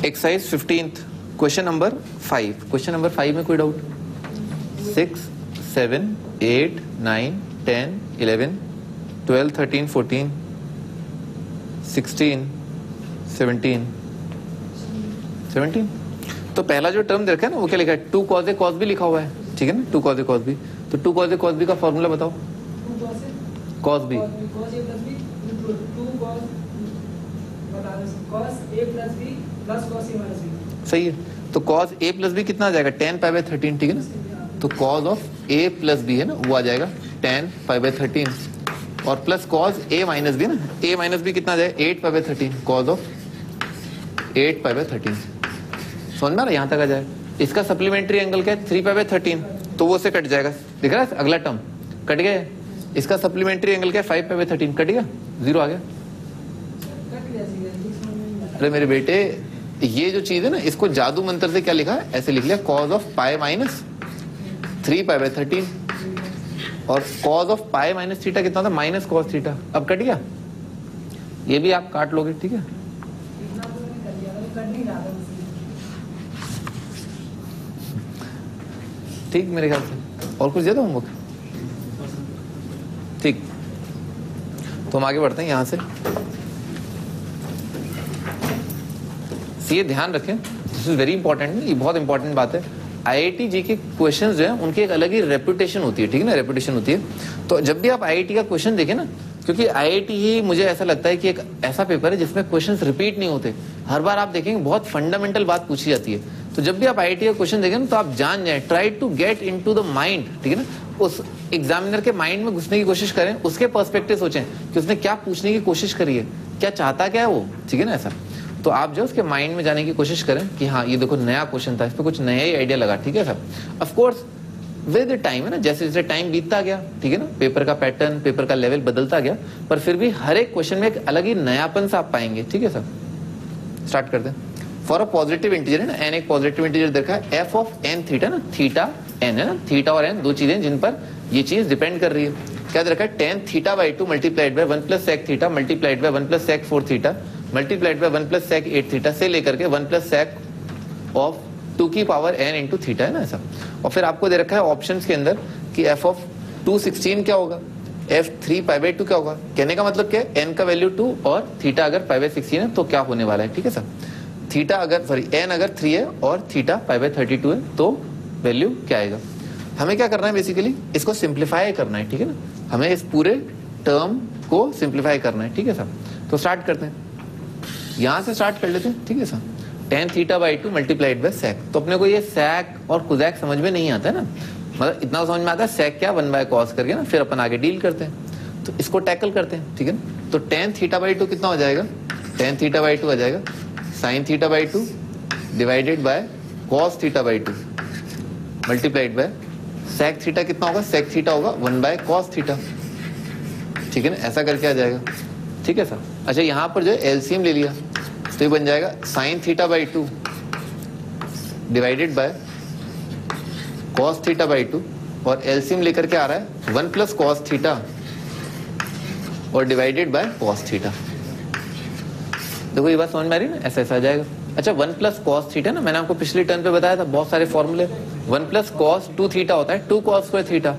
Exercise 15th question number 5. Question number 5 में कोई doubt? 6, 7, 8, 9, 10, 11, 12, 13, 14, 16, 17. तो पहला जो टर्म देखा है ना वो क्या लिखा है? 2 cos A cos B लिखा हुआ है, ठीक है ना? 2 cos A cos B. तो 2 cos A cos B का फॉर्मूला बताओ. cos B सही है. तो cos A प्लस बी कितना आ जाएगा? 10 पाई बाय 13, ठीक है ना? तो cos of A plus B है ना वो आ जाएगा 10 पाई बाय 13 और plus cos A minus B ना, A माइनस बी कितना आ जाएगा? 8 pi by 13, cos of 8 pi by 13. समझ में आ रहा है? यहाँ तक आ जाएगा. इसका सप्लीमेंट्री एंगल क्या है? 3 पाई बाय 13, तो वो से कट जाएगा. दिख रहा है अगला टर्म कट गया. इसका सप्लीमेंट्री एंगल क्या है? 5 पाई बाय 13 कट गया, 0 आ गया. अरे मेरे बेटे ये जो चीज है ना इसको जादू मंत्र से क्या लिखा है? ऐसे लिख लिया cos of pi minus 3 pi by 13 और cos of pi minus theta कितना था? Minus cos theta. अब कट गया. ये भी आप काट लोगे, ठीक है? ठीक मेरे ख्याल से. और कुछ दे दो होमवर्क? ठीक, तो हम आगे बढ़ते हैं यहां से. ये ध्यान रखें, दिस इज वेरी इंपॉर्टेंट. ये बहुत इंपॉर्टेंट बात है. आईआईटी जी के क्वेश्चंस जो है उनकी एक अलग ही रेपुटेशन होती है, ठीक है ना? रेपुटेशन होती है. तो जब भी आप आईआईटी का क्वेश्चन देखें ना, क्योंकि आईआईटी ही मुझे ऐसा लगता है कि एक ऐसा पेपर है जिसमें क्वेश्चंस रिपीट नहीं होते. हर बार आप देखेंगे बहुत फंडामेंटल बात पूछी जाती है. तो जब भी आप आईआईटी का क्वेश्चन देखें ना तो आप जान जाए, try to get into the mind, ठीक है ना? उस एग्जामिनर के माइंड में घुसने की कोशिश करें, उसके पर्सपेक्टिव सोचें कि उसने क्या पूछने की कोशिश करी है, क्या चाहता क्या है वो, ठीक है ना? ऐसा तो आप जो उसके माइंड में जाने की कोशिश करें कि हाँ ये देखो नया क्वेश्चन था, इस पे कुछ नया ही आइडिया लगा, ठीक है sir? Of course with time है ना, जैसे जैसे टाइम बीतता गया, ठीक है ना, पेपर का पैटर्न, पेपर का लेवल बदलता गया, पर फिर भी हर एक क्वेश्चन में एक अलग ही नयापन सा आप पाएंगे, ठीक है सर? स्टार्ट करते हैं. फॉर अ पॉजिटिव इंटीजर है ना, एन एक पॉजिटिव इंटीजर देखा है, एफ ऑफ एन थीटा ना, थीटा एन है ना, थीटा और एन दो चीजें जिन पर ये चीज डिपेंड कर रही है. क्या रखा है? Tan theta by 2 multiplied by 1 plus sec theta multiplied by 1 plus sec 4 theta multiplied by 1 plus sec 8 theta से लेकर के 1 प्लस सेक ऑफ 2 की पावर n इंटू थीटा है ना ऐसा. और फिर आपको दे रखा है ऑप्शंस के अंदर कि f ऑफ 216 क्या होगा, f 3 पाई बाई 2 क्या होगा. कहने का मतलब क्या है? n का वैल्यू 2 और थीटा अगर पाई बाई 16 है तो क्या होने वाला है, ठीक है सर? थीटा अगर सॉरी n अगर 3 है और थीटा पाई बाई 32 है तो वैल्यू क्या आएगा. हमें क्या करना है? बेसिकली इसको सिंप्लीफाई करना है, ठीक है ना? हमें इस पूरे टर्म को सिंप्लीफाई करना है, ठीक है सर? तो स्टार्ट करते हैं, यहां से स्टार्ट कर लेते हैं, ठीक है sir? Tan theta by 2 multiplied by sec. तो अपने को ये सेक और कुजैक समझ में नहीं आता है ना, मतलब इतना समझ में आता है सेक क्या 1 बाय कॉस करके ना, फिर अपन आगे डील करते हैं. तो इसको टैकल करते हैं, ठीक है ना? तो टेन थीटा बाई 2 कितना हो जाएगा? टेन थीटा बाई 2 आ जाएगा sine theta by 2 divided by cos theta by 2 multiplied by sec theta कितना होगा? सेक थीटा होगा 1 बाय कॉस थीटा, ठीक है ना? ऐसा करके आ जाएगा, ठीक है सर? अच्छा यहाँ पर जो है एलसीएम ले लिया तो ये बन जाएगा sine theta by 2 divided by cos theta by 2 और एलसीएम लेकर के आ रहा है 1 प्लस कॉस थीटा और डिवाइडेड बाय कॉस थीटा. देखो ये बात समझ में आ रही है ना? ऐसा ऐसा आ जाएगा. अच्छा 1 प्लस कॉस थीटा ना, मैंने आपको पिछले टर्न पे बताया था बहुत सारे फॉर्मूले. 1 प्लस कॉस 2 थीटा होता है 2 कॉस स्क्वायर थीटा,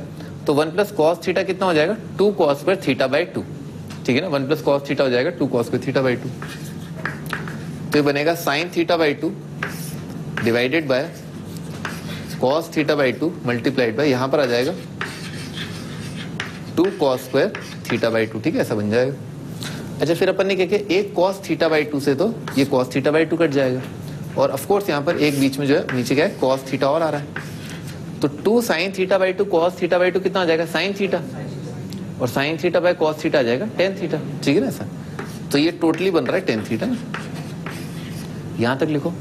तो 1 प्लस कॉस थीटा कितना हो जाएगा? 2 कॉस स्क्वायर थीटा बाई 2, ठीक है ना? 1 प्लस कॉस थीटा हो जाएगा 2 कॉस स्क्वायर थीटा बाई 2. तो ये बनेगा sign theta by 2 divided by cos theta by 2 multiplied bye यहां पर आ जाएगा 2 कॉस स्क्वायर थीटा बाई 2, ठीक है? ऐसा बन जाएगा. अच्छा फिर अपन ने क्या किया? एक कॉस थीटा बाई 2 से तो ये कॉस थीटा बाई 2 कट जाएगा और ऑफ कोर्स यहाँ पर एक बीच में जो है नीचे क्या है? कॉस थीटा और आ रहा है. तो 2 sine theta by 2 cos theta by 2 कितना आ जाएगा? साइन थीटा और sine theta by cos theta आ जाएगा टेन थीटा, ठीक है ना? ऐसा तो ये टोटली बन रहा है टेन थीटा ना. यहां तक लिखो.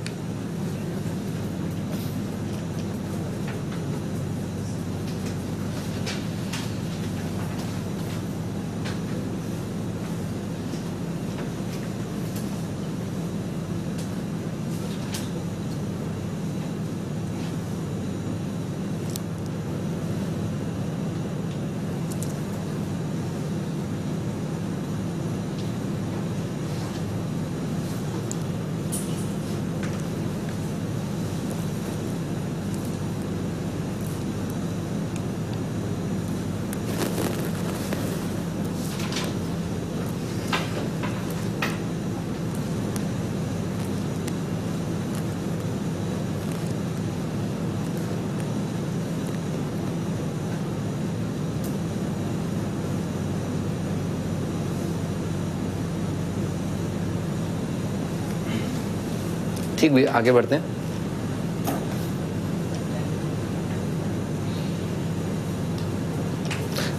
ठीक भी, आगे बढ़ते हैं।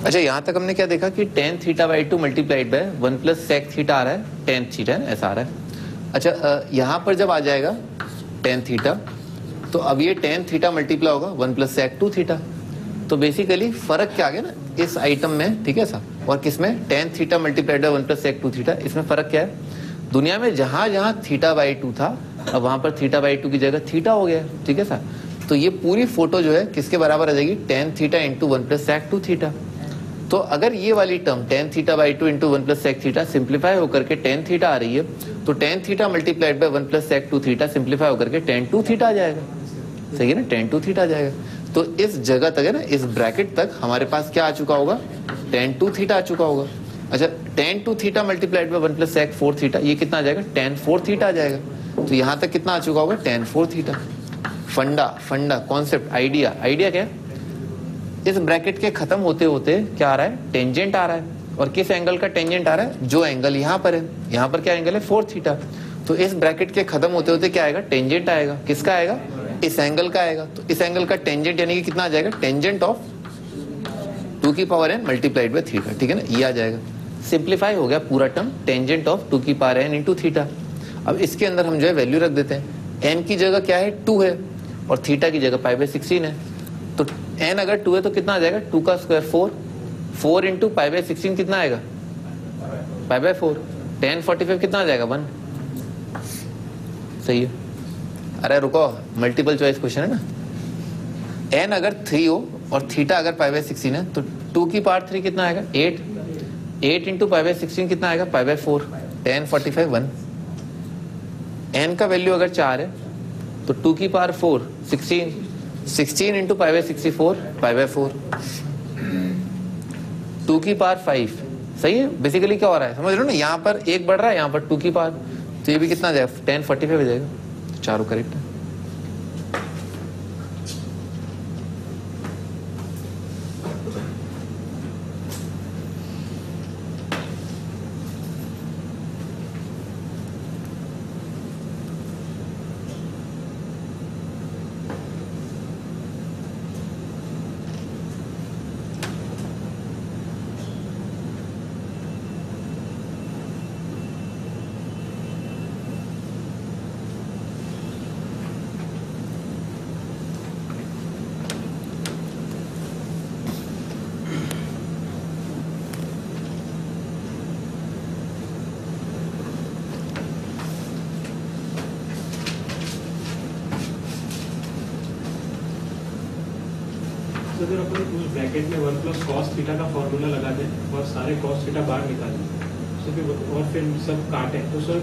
अच्छा, यहां तक हमने क्या देखा कि tan theta by 2 multiplied by 1 plus sec theta आ रहा है, tan थीटा ऐसा आ रहा है। अच्छा, यहां पर जब आ जाएगा tan थीटा, तो अब ये tan थीटा मल्टीप्लाई होगा 1 प्लस सेक 2 थीटा। तो बेसिकली फर्क क्या आ गया ना इस आइटम में, ठीक है सा, और किसमें, tan theta multiplied by 1 plus sec 2 theta. इसमें फर्क क्या है, दुनिया में जहां जहां थीटा बाई 2 था, अब वहां पर थीटा बाई 2 की जगह थीटा हो गया, ठीक है सा। तो ये पूरी फोटो जो है किसके बराबर आ जाएगी, tan theta into 1 plus sec 2 theta. तो अगर ये वाली term tan theta by 2 into 1 plus sec theta simplify होकर के tan थीटा आ रही है, तो tan theta multiplied by 1 plus sec 2 theta simplify होकर के tan 2 थीटा आ जाएगा। सही है ना, tan 2 थीटा आ जाएगा। तो इस जगह तक है ना, इस ब्रैकेट तक हमारे पास क्या आ चुका होगा, tan 2 थीटा आ चुका होगा। अच्छा, tan 2 theta multiplied by 1 plus sec 4 theta, ये कितना आ जाएगा, tan 4 थीटा आ जाएगा। तो यहाँ तक कितना आ चुका होगा, tan 4 थीटा। फंडा कॉन्सेप्ट, आइडिया क्या है, इस ब्रैकेट के खत्म होते होते क्या आ रहा है, टेंजेंट आ रहा है। और किस एंगल का टेंजेंट आ रहा है, जो एंगल यहाँ पर है, यहाँ पर क्या एंगल है, 4 थीटा। तो इस ब्रैकेट के खत्म होते होते क्या आएगा, टेंजेंट आएगा। किसका आएगा, इस एंगल का आएगा। तो इस एंगल का टेंजेंट यानी कि कितना आ जाएगा, टेंजेंट ऑफ 2 की power n multiplied by theta, ठीक है ना, ये आ जाएगा। सिंप्लीफाई हो गया पूरा टर्म, टेंजेंट ऑफ 2 की पावर n इंटू थीटा। अब इसके अंदर हम जो है वैल्यू रख देते हैं। n की जगह क्या है, 2 है, और थीटा की जगह पाई बाय 16 है। तो n अगर 2 है तो कितना आ जाएगा, 2 का स्क्वायर 4 इंटू पाई बाय 16 कितना आएगा, पाई बाय 4। tan 45 कितना आ जाएगा, 1। सही है। अरे रुको, मल्टीपल चॉइस क्वेश्चन है ना। n अगर 3 हो और थीटा अगर पाई बाय 16 है, तो 2 की पावर 3 कितना आएगा, 8 इंटू पाई बाय 16 कितना आएगा, पाई बाय 4। tan 45 1। n का वैल्यू अगर 4 है तो 2 की power 4 16 into pi by 64 pi by 4। 2 की पावर 5। सही है। बेसिकली क्या हो रहा है, समझ रहे हो ना, यहाँ पर 1 बढ़ रहा है, यहाँ पर 2 की पावर, तो ये भी कितना जाएगा, tan 45 हो जाएगा। चारों करेक्ट है। अगर अपन उस ब्रैकेट में 1 प्लस कॉस थीटा का फॉर्मूला लगा दें और सारे कॉस थीटा बाहर निकाल दें, तो फिर और फिर सब काटे तो सर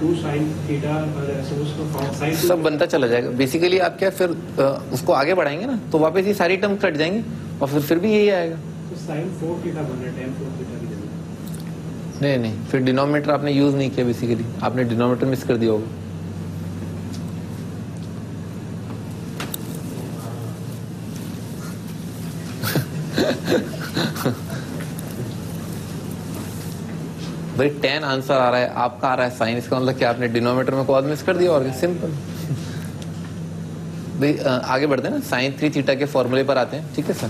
2 साइन थीटा और ऐसे उसको साइन सब बनता चला जाएगा। बेसिकली आप क्या फिर उसको आगे बढ़ाएंगे ना, तो वापस ये सारी टर्म कट जाएंगे और फिर भी यही आएगा। तो साइन 4 थीटा बन रहा है, tan 4 थीटा की जगह। नहीं, फिर डिनोमिनेटर आपने यूज नहीं किया, बेसिकली आपने डिनोमिनेटर मिस कर दिया होगा। भाई tan आंसर आ रहा है, आपका आ रहा है साइन, इसका मतलब क्या आपने डिनोमिनेटर में कॉज मिस कर दिया, और सिंपल। भाई आगे बढ़ते हैं ना, साइन 3 थीटा के फॉर्मूले पर आते हैं, ठीक है सर।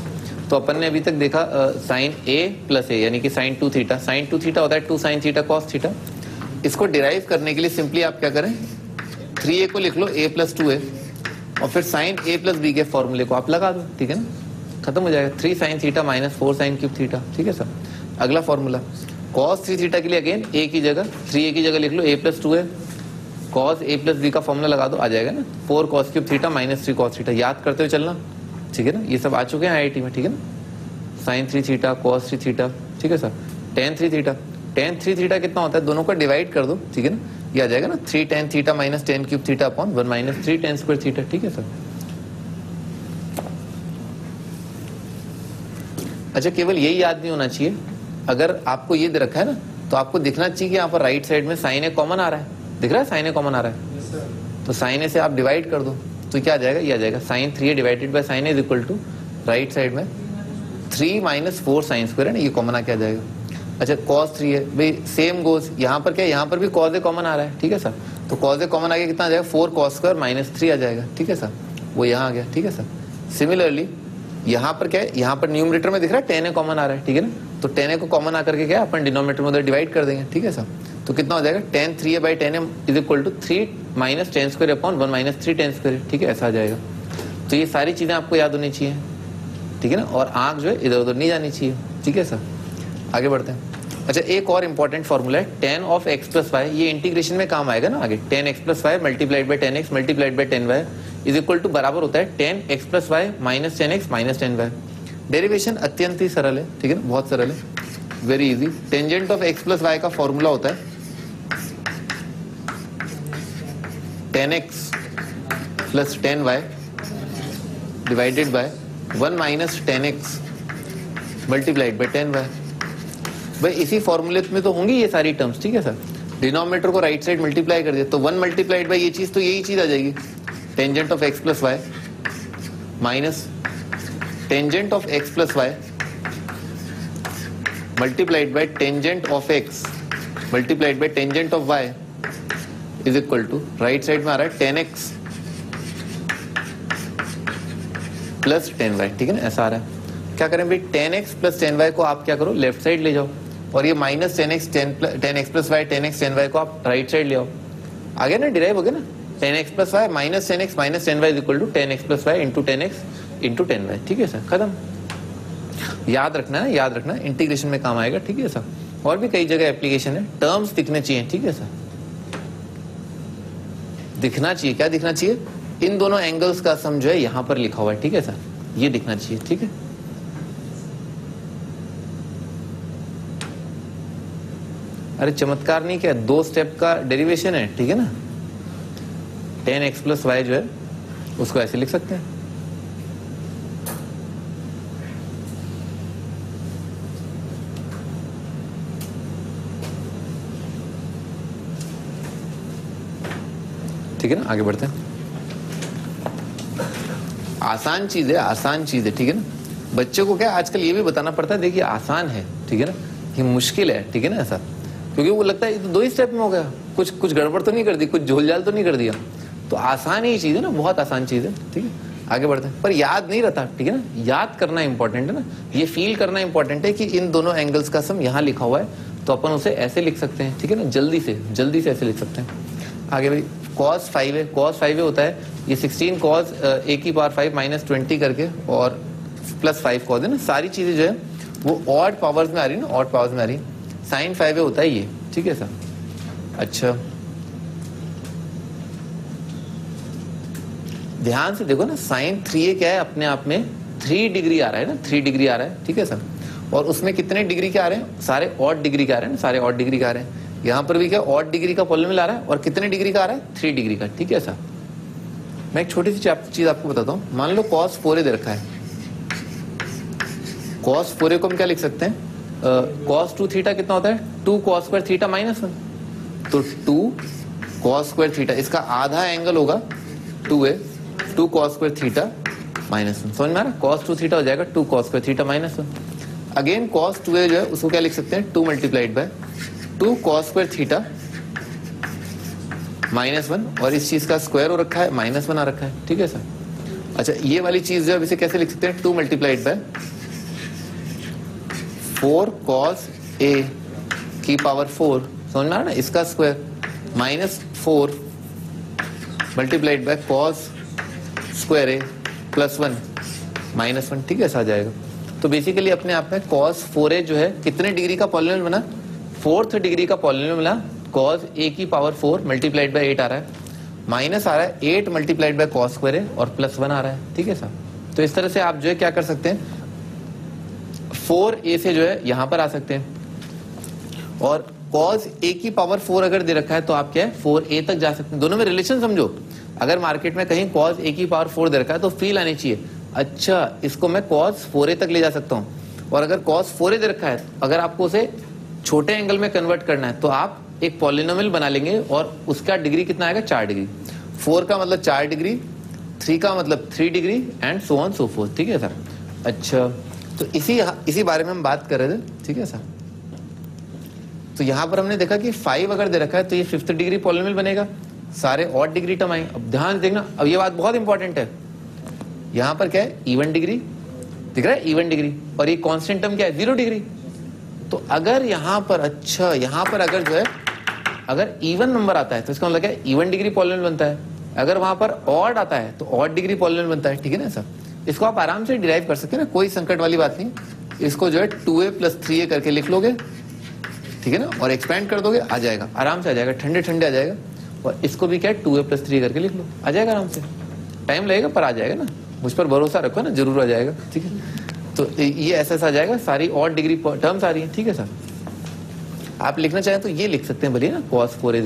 तो अपन ने अभी तक देखा साइन a प्लस ए यानी कि साइन 2 थीटा। साइन 2 थीटा होता है 2 साइन थीटा कॉस थीटा। इसको डिराइव करने के लिए सिंपली आप क्या करें, 3a को लिख लो a प्लस 2a, और फिर साइन a प्लस b के फॉर्मूले को आप लगा दो, ठीक है ना, खत्म हो जाएगा। 3 sine theta minus 4 sine cube theta, ठीक है सर। अगला फॉर्मूला cos 3 थीटा के लिए अगेन a की जगह 3a की जगह लिख लो a plus 2a, cos a plus b का फॉर्मूला लगा दो, आ जाएगा ना 4 cos cube theta minus 3 cos theta. याद करते हुए चलना, ठीक है ना, ये सब आ चुके हैं आईआईटी में, ठीक है ना। साइन 3 थीटा cos 3 थीटा, ठीक है sir. tan 3 theta, tan 3 theta कितना होता है, दोनों को डिवाइड कर दो, ठीक है ना, ये आ जाएगा ना 3 tan theta minus tan cube theta upon 1 minus 3 tan square theta, ठीक है सर। अच्छा, केवल यही याद नहीं होना चाहिए, अगर आपको ये दे रखा है ना, तो आपको दिखना चाहिए कि यहाँ पर राइट साइड में साइन ए कॉमन आ रहा है, दिख रहा है साइन ए कॉमन आ रहा है। तो साइन ए से आप डिवाइड कर दो, तो क्या आ जाएगा, ये आ जाएगा sine 3a divided by sine a is equal to right side में 3 माइनस 4 साइन स्क्वायर है ना, ये कॉमन आके आ जाएगा। अच्छा, cos 3 है भाई, सेम गोज यहाँ पर क्या, यहाँ पर भी cos ए कॉमन आ रहा है, ठीक है सर। तो कॉस ए कॉमन आगे कितना आ जाएगा, 4 cos स्क्वायर माइनस 3 आ जाएगा, ठीक है सर, वो यहाँ आ गया, ठीक है सर। सिमिलरली यहाँ पर क्या है, यहाँ पर न्यूमरेटर में दिख रहा है tan a कॉमन आ रहा है, ठीक है ना, तो tan a को कॉमन आकर के क्या अपन डिनोमिनेटर में उधर डिवाइड कर देंगे, ठीक है सर। तो कितना हो जाएगा, tan 3a by tan m is equal to 3 minus tan square upon 1 minus 3 tan square, ठीक है, ऐसा आ जाएगा। तो ये सारी चीजें आपको याद होनी चाहिए, ठीक है ना, और आंख जो है इधर उधर नहीं जानी चाहिए, ठीक है सर। आगे बढ़ते हैं। अच्छा, एक और इंपॉर्टेंट फॉर्मूला है tan of x plus y, ये इंटीग्रेशन में काम आएगा ना आगे, tan x plus y multiplied by tan x multiplied by tan y is equal to बराबर होता है tan x plus y minus tan x minus tan y। Derivation अत्यंत ही सरल है, ठीक है ना, बहुत सरल है, very easy. Tangent of x plus y का फॉर्मूला होता है tan x plus tan y divided by 1 minus tan x multiplied by tan y। भाई इसी फॉर्मूले में तो होंगी ये सारी टर्म्स, ठीक है सर। डिनोमिनेटर को राइट साइड मल्टीप्लाई कर दिया तो 1 मल्टीप्लाइड बाय ये चीज, तो यही चीज आ जाएगी, tangent of x plus y minus tangent of x plus y multiplied by tangent of x multiplied by tangent of y is equal to, right side में आ रहा है tan x plus tan y, ठीक है ना, ऐसा आ रहा है। क्या करें भाई, tan x plus tan y को आप क्या करो, लेफ्ट साइड ले जाओ, और ये minus tan x plus y tan x tan y को आप राइट साइड ले आओ, आ गया ना, डिराइव हो गया ना, tan x plus y minus tan x minus tan y is equal to tan x plus y into tan x into tan y, ठीक है सर, खत्म। याद रखना है, याद रखना, इंटीग्रेशन में काम आएगा, ठीक है सर। और भी कई जगह एप्लीकेशन है, टर्म्स दिखने चाहिए, ठीक है सर, दिखना चाहिए, क्या दिखना चाहिए, इन दोनों एंगल्स का सम जो है यहां पर लिखा हुआ है, ठीक है सर, ये दिखना चाहिए, ठीक है। अरे चमत्कार नहीं, क्या 2 स्टेप का डेरिवेशन है, ठीक है ना, tan x प्लस वाई जो है उसको ऐसे लिख सकते हैं, ठीक है ना। आगे बढ़ते हैं, आसान चीज है, आसान चीज है, ठीक है ना। बच्चों को क्या आजकल ये भी बताना पड़ता है, देखिए आसान है, ठीक है ना, ये मुश्किल है, ठीक है ना, ऐसा, क्योंकि वो लगता है ये तो 2 ही स्टेप में हो गया, कुछ गड़बड़ तो नहीं कर दी, कुछ झोलझाल तो नहीं कर दिया, तो आसान ही चीज है ना, बहुत आसान चीज है, ठीक है। आगे बढ़ते हैं, पर याद नहीं रहता, ठीक है ना, याद करना इंपॉर्टेंट है ना, ये फील करना इंपॉर्टेंट है कि इन दोनों एंगल्स का सम यहाँ लिखा हुआ है, तो अपन उसे ऐसे लिख सकते हैं, ठीक है ना, जल्दी से ऐसे लिख सकते हैं। आगे भाई cos 5 है, cos 5 होता है ये 16 cos a की पावर 5 माइनस 20 करके और प्लस 5 cos है ना, सारी चीजें जो है वो ऑड पावर्स में आ रही है ना, ऑड पावर्स में आ रही है। sin 5 होता है ये, ठीक है सर। अच्छा ध्यान से देखो ना, sin 3a क्या है, अपने आप में 3 डिग्री आ रहा है ना, 3 डिग्री आ रहा है, ठीक है सर। और उसमें कितने डिग्री के आ रहे हैं, सारे ऑड डिग्री के आ रहे हैं ना, सारे ऑड डिग्री के आ रहे हैं। यहां पर भी क्या ऑड डिग्री का पॉलिनोमियल आ रहा है, और कितने डिग्री का आ रहा है, 3 डिग्री का, ठीक है सर। मैं एक छोटी सी चीज आपको बताता हूं, मान लो cos 4a दे रखा है, cos 4a को हम क्या लिख सकते हैं, cos 2 थीटा कितना होता है, 2 cos स्क्वायर थीटा माइनस 1, तो 2 cos स्क्वायर थीटा, इसका आधा एंगल होगा 2a, 2 cos square theta minus 1, समझ में आ रहा है, cos 2 थीटा हो जाएगा 2 cos square theta minus 1। Again cos 2a जो है उसको क्या लिख सकते हैं, 2 multiplied bye 2 cos square theta minus 1, और इस चीज का स्क्वायर हो रखा है, माइनस 1 आ रखा है, ठीक है सर। अच्छा ये वाली चीज जो है इसे कैसे लिख सकते हैं, 2 मल्टीप्लाइड बाय 4 cos a की पावर 4, समझ में आ रहा ना, इसका square minus 4 multiplied bye cos square a plus 1 minus 1, ठीक है, ऐसा आ जाएगा। तो बेसिकली अपने आप में cos 4a जो है कितने डिग्री का पॉलिनोमियल बना, 4th डिग्री का पॉलिनोमियल मिला, cos a की पावर 4 मल्टीप्लाइड बाय 8 आ रहा है, माइनस आ रहा है 8 मल्टीप्लाइड बाय cos स्क्वायर है, और प्लस 1 आ रहा है, ठीक है सर। तो इस तरह से आप जो है क्या कर सकते हैं, 4a से जो है यहां पर आ सकते हैं, और cos a की पावर 4 अगर दे रखा है तो आप क्या है 4a तक जा सकते हैं। दोनों में रिलेशन समझो, अगर मार्केट में कहीं cos a की पावर 4 दे रखा है तो फील आनी चाहिए, अच्छा इसको मैं cos 4a तक ले जा सकता हूं, और अगर cos 4a दे रखा है, अगर आपको उसे छोटे एंगल में कन्वर्ट करना है तो आप एक पॉलिनोमियल बना लेंगे, और उसका डिग्री कितना आएगा, 4 डिग्री, 4 का मतलब 4 डिग्री, 3 का मतलब 3 degree, and so on so fourth, ठीक है सर। अच्छा तो इसी बारे में हम बात कर रहे थे, ठीक है सर। तो यहां पर हमने देखा कि 5 अगर दे रखा है तो ये 5th डिग्री पॉलिनोमियल बनेगा, सारे ऑड डिग्री टर्म आएंगे। अब ध्यान देखना, अब ये बात बहुत इंपॉर्टेंट है, यहां पर क्या है, इवन डिग्री दिख रहा है, इवन डिग्री, और ये कांस्टेंट टर्म क्या है, 0 डिग्री। तो अगर यहां पर, अच्छा यहां पर अगर जो है, अगर इवन नंबर आता है तो इसका मतलब क्या है, इवन डिग्री पॉलिनोमियल बनता है। अगर वहां पर ऑड आता है तो ऑड डिग्री पॉलिनोमियल बनता है, ठीक है ना सर। इसको आप आराम से डिराइव कर सकते हैं ना, कोई संकट वाली बात नहीं। इसको जो है 2a + 3a करके लिख लोगे, ठीक है ना, और एक्सपेंड कर दोगे, आ जाएगा, आराम से आ जाएगा, ठंडे ठंडे आ जाएगा। और इसको भी क्या है, 2a + 3 करके लिख लो, आ जाएगा आराम से। टाइम लगेगा पर आ जाएगा ना, मुझ पर भरोसा रखो ना, जरूर आ जाएगा, ठीक है। तो ये ऐसा आ जाएगा, सारी ऑड डिग्री टर्म्स आ रही है, ठीक है सर। आप लिखना चाहें तो ये लिख सकते हैं भले ना, cos 4 =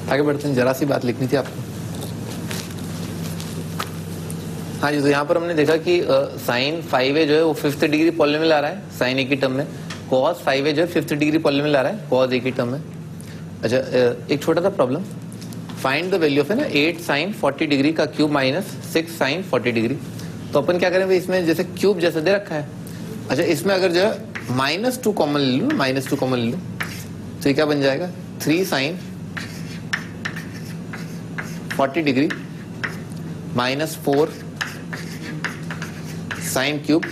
आगे बढ़ते हैं, जरा सी बात लिखनी थी आपको। हाँ जी, तो यहाँ पर हमने देखा कि साइन 5a जो है वो 5th डिग्री पॉलिनोमियल आ रहा है साइन a की टर्म में, cos 5a जो है 5th डिग्री पॉलिनोमियल आ रहा है cos a की टर्म में। अच्छा, एक छोटा सा problem, find the value of है ना 8 sin 40 डिग्री का क्यूब माइनस 6 sin 40 डिग्री। तो अपन क्या करेंगे, इसमें जैसे क्यूब जैसा दे रखा है, अच्छा इसमें अगर जो है -2 कॉमन ले लो, -2 कॉमन ले लो, तो ये क्या बन जाएगा, 3 sin 40 degree -4 sine cube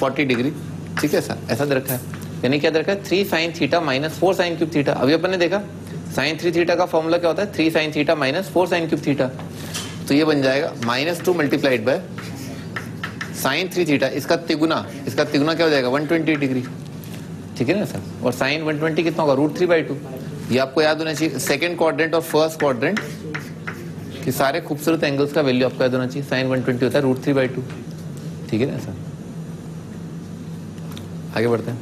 40 degree, ठीक है सर, ऐसा दे रखा है। यानी क्या दे रखा है, 3 sin theta -4 sine cube theta. अभी अपन ने देखा sin 3 थीटा का फॉर्मूला क्या होता है, 3 sin theta -4 sine cube theta. तो ये बन जाएगा -2 मल्टीप्लाइड बाय sin 3 थीटा, इसका तिगुना क्या हो जाएगा, 120 डिग्री, ठीक है ना सर। और sin 120 कितना होगा, √3/2। ये आपको याद होना चाहिए, सेकंड क्वाड्रेंट और फर्स्ट क्वाड्रेंट कि सारे खूबसूरत एंगल्स का वैल्यू आपको याद होना चाहिए। sin 120 होता है √3/2, ठीक है ना सर। आगे बढ़ते हैं।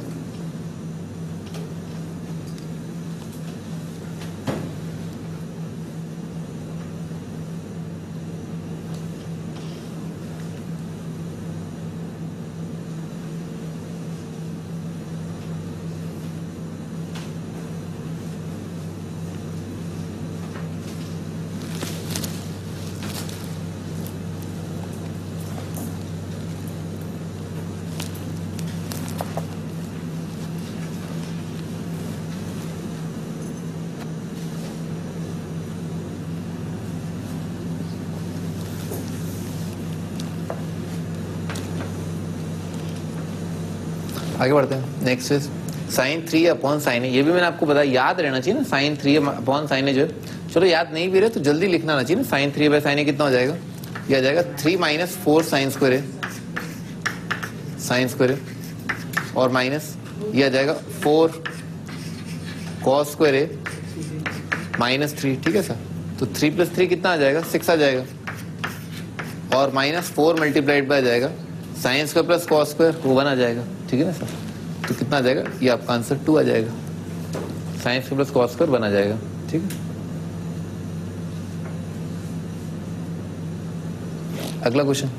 आगे बढ़ते हैं। Next is sin 3/sin a। ये भी मैंने आपको बताया, याद रहना चाहिए ना, sin 3/sin a जो है, चलो याद नहीं भी रहे तो जल्दी लिखना आना चाहिए ना। sin 3/sin a कितना हो जाएगा, ये आ जाएगा 3 - 4 sin square a और माइनस ये आ जाएगा 4 cos square a -3, ठीक है सर। तो 3 + 3 कितना आ जाएगा, 6 आ जाएगा, और -4 मल्टीप्लाइड बाय जाएगा sin square plus cos square, वो 1 आ जाएगा, ठीक है ना सर। तो कितना आ जाएगा, ये आपका आंसर 2 आ जाएगा, sin square plus cos square 1 आ जाएगा, ठीक है। अगला क्वेश्चन,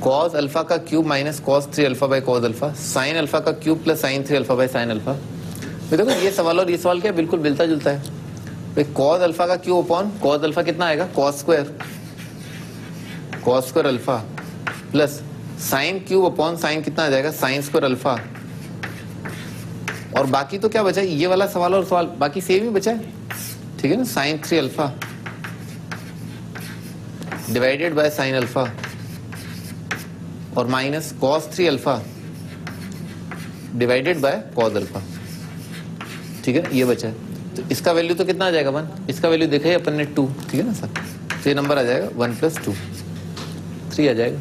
cos अल्फा का cube minus cos 3 alpha by cos alpha, sin alpha का cube plus sin 3 alpha by sin alpha. देखो ये सवाल और ये सवाल क्या बिल्कुल मिलता जुलता है। cos अल्फा का क्यूब अपॉन cos अल्फा कितना आएगा, cos square alpha plus sin cube upon sin कितना आ जाएगा, sin स्क्वायर अल्फा। और बाकी तो क्या बचा है, ये वाला सवाल और सवाल बाकी सेम ही बचा है, ठीक है ना। sin 3 alpha divided by sin alpha और minus cos 3 alpha divided by cos alpha, ठीक है, ये बचा है। तो इसका वैल्यू तो कितना आ जाएगा 1, इसका वैल्यू देखा है अपन ने 2, ठीक है ना सर। तो ये नंबर आ जाएगा 1 + 2, 3 आ जाएगा।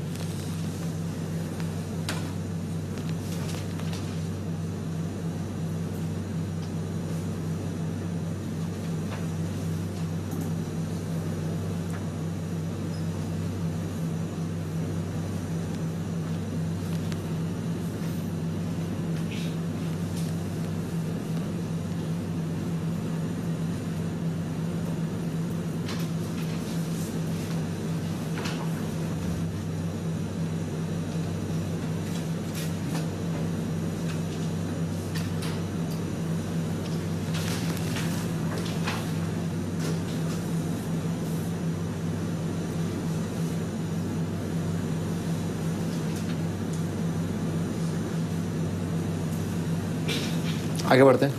आगे बढ़ते हैं।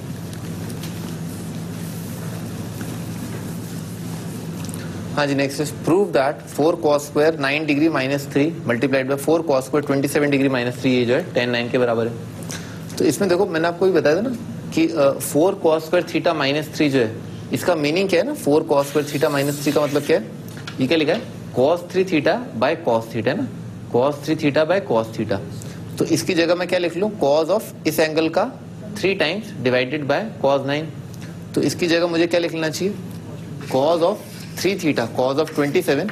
हाँ जी, next is prove that 4 cos square 9 degree -3 multiplied by 4 cos square 27 degree -3 ये जो है 10 9 के बराबर है। तो इसमें देखो मैंने आपको भी बताया था ना कि 4 cos स्क्वायर थीटा -3 जो है इसका मीनिंग क्या है ना, 4 cos स्क्वायर थीटा -3 का मतलब क्या है, ये क्या लिखा है cos 3 theta by cos theta है ना, cos 3 theta by cos theta. तो इसकी जगह मैं क्या लिख लूँ, cos ऑफ इस एंगल का 3 टाइम्स डिवाइडेड बाय cos 9। तो इसकी जगह मुझे क्या लिख लेना चाहिए, cos of 3 theta cos of 27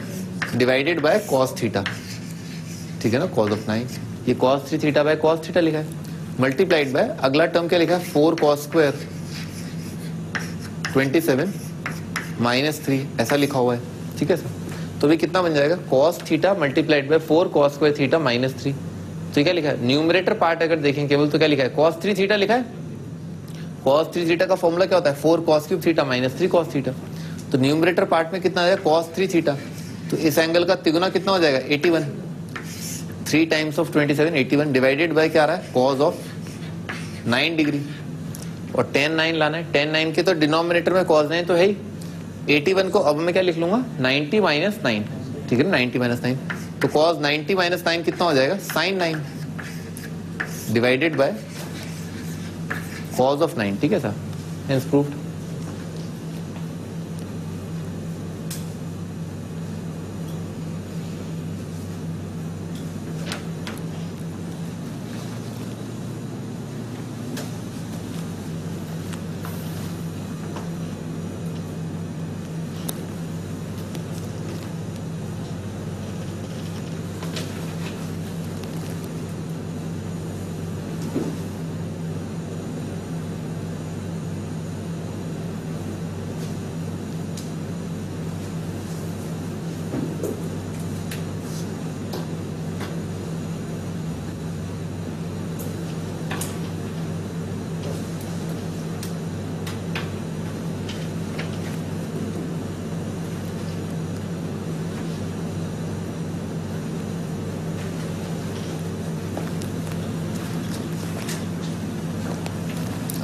divided by cos theta, ठीक है ना, cos ऑफ 9। ये cos 3 theta by cos theta लिखा है, मल्टीप्लाइड बाय अगला टर्म क्या लिखा है 4 cos स्क्वायर 27 -3 ऐसा लिखा हुआ है, ठीक है सर। तो भी कितना बन जाएगा cos theta multiplied by 4 cos square theta -3। तो क्या लिखा है, न्यूमरेटर पार्ट अगर देखें केवल तो क्या लिखा है cos 3 थीटा लिखा है। cos 3 थीटा का फॉर्मूला क्या होता है 4 cos cube theta -3 cos theta. तो न्यूमरेटर पार्ट में कितना आ जाएगा cos 3 थीटा, तो इस एंगल का तिगुना कितना हो जाएगा 81, 3 टाइम्स ऑफ 27 81 डिवाइडेड बाय क्या आ रहा है cos ऑफ 9 डिग्री, और 10 9 लाना है, 10 9 के तो डिनोमिनेटर में cos 9 तो है ही, 81 को अब मैं क्या लिख लूंगा 90 - 9, ठीक है ना, 90 - 9। तो cos 90 - 9 कितना हो जाएगा sin 9 divided by cos of 9, ठीक है सर, हेंस प्रूव्ड।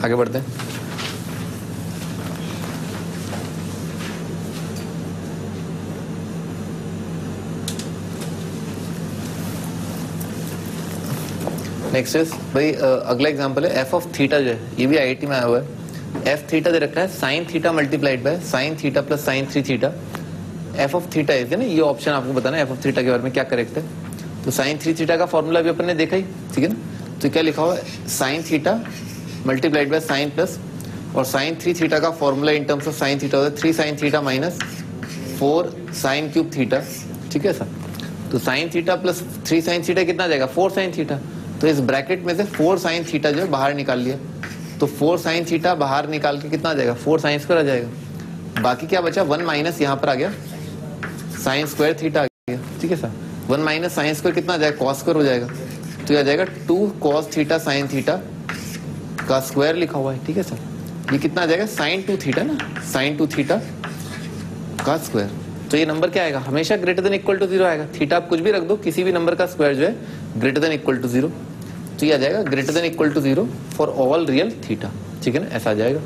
आगे बढ़ते हैं। नेक्स्ट इज भाई अगला एग्जांपल है एफ ऑफ थीटा जो है, ये भी आईआईटी में आया हुआ है। एफ थीटा दे रखा है sine theta multiplied by sine theta plus sign 3 theta. F of theta है ना, ये ऑप्शन आपको बताना है एफ ऑफ थीटा के बारे में क्या करेक्ट है। तो साइन 3 थीटा का फॉर्मूला भी अपन ने देखा ही, ठीक है ना। तो क्या लिखा हुआ है sine theta multiplied by sign plus, और साइन 3 थीटा का formula in terms of sine theta होता है 3 sine theta minus 4 sine cube theta, ठीक है सर। तो sine theta plus 3 sine theta कितना जाएगा 4 साइन थीटा। तो इस ब्रैकेट में से 4 साइन थीटा जो है बाहर निकाल लिया, तो 4 साइन थीटा बाहर निकाल के कितना आ जाएगा 4 साइन स्क्वायर आ जाएगा। बाकी क्या बचा 1 माइनस यहाँ पर आ गया साइन स्क्वायर थीटा आ गया, ठीक है सर। 1 माइनस साइन स्क्वायर कितना आ जाएगा कॉस स्क्वायर हो जाएगा, तो ये आ जाएगा 2 cos थीटा साइन थीटा का स्क्वायर लिखा हुआ है, ठीक है सर। ये कितना आ जाएगा साइन 2 थीटा ना, साइन 2 थीटा का स्क्वायर। तो ये नंबर क्या आएगा हमेशा ग्रेटर देन इक्वल टू 0 आएगा। थीटा आप कुछ भी रख दो, किसी भी नंबर का स्क्वायर जो है ग्रेटर देन इक्वल टू 0, तो ये आ जाएगा greater than equal to 0 for all real theta, ठीक है ना, ऐसा आ जाएगा।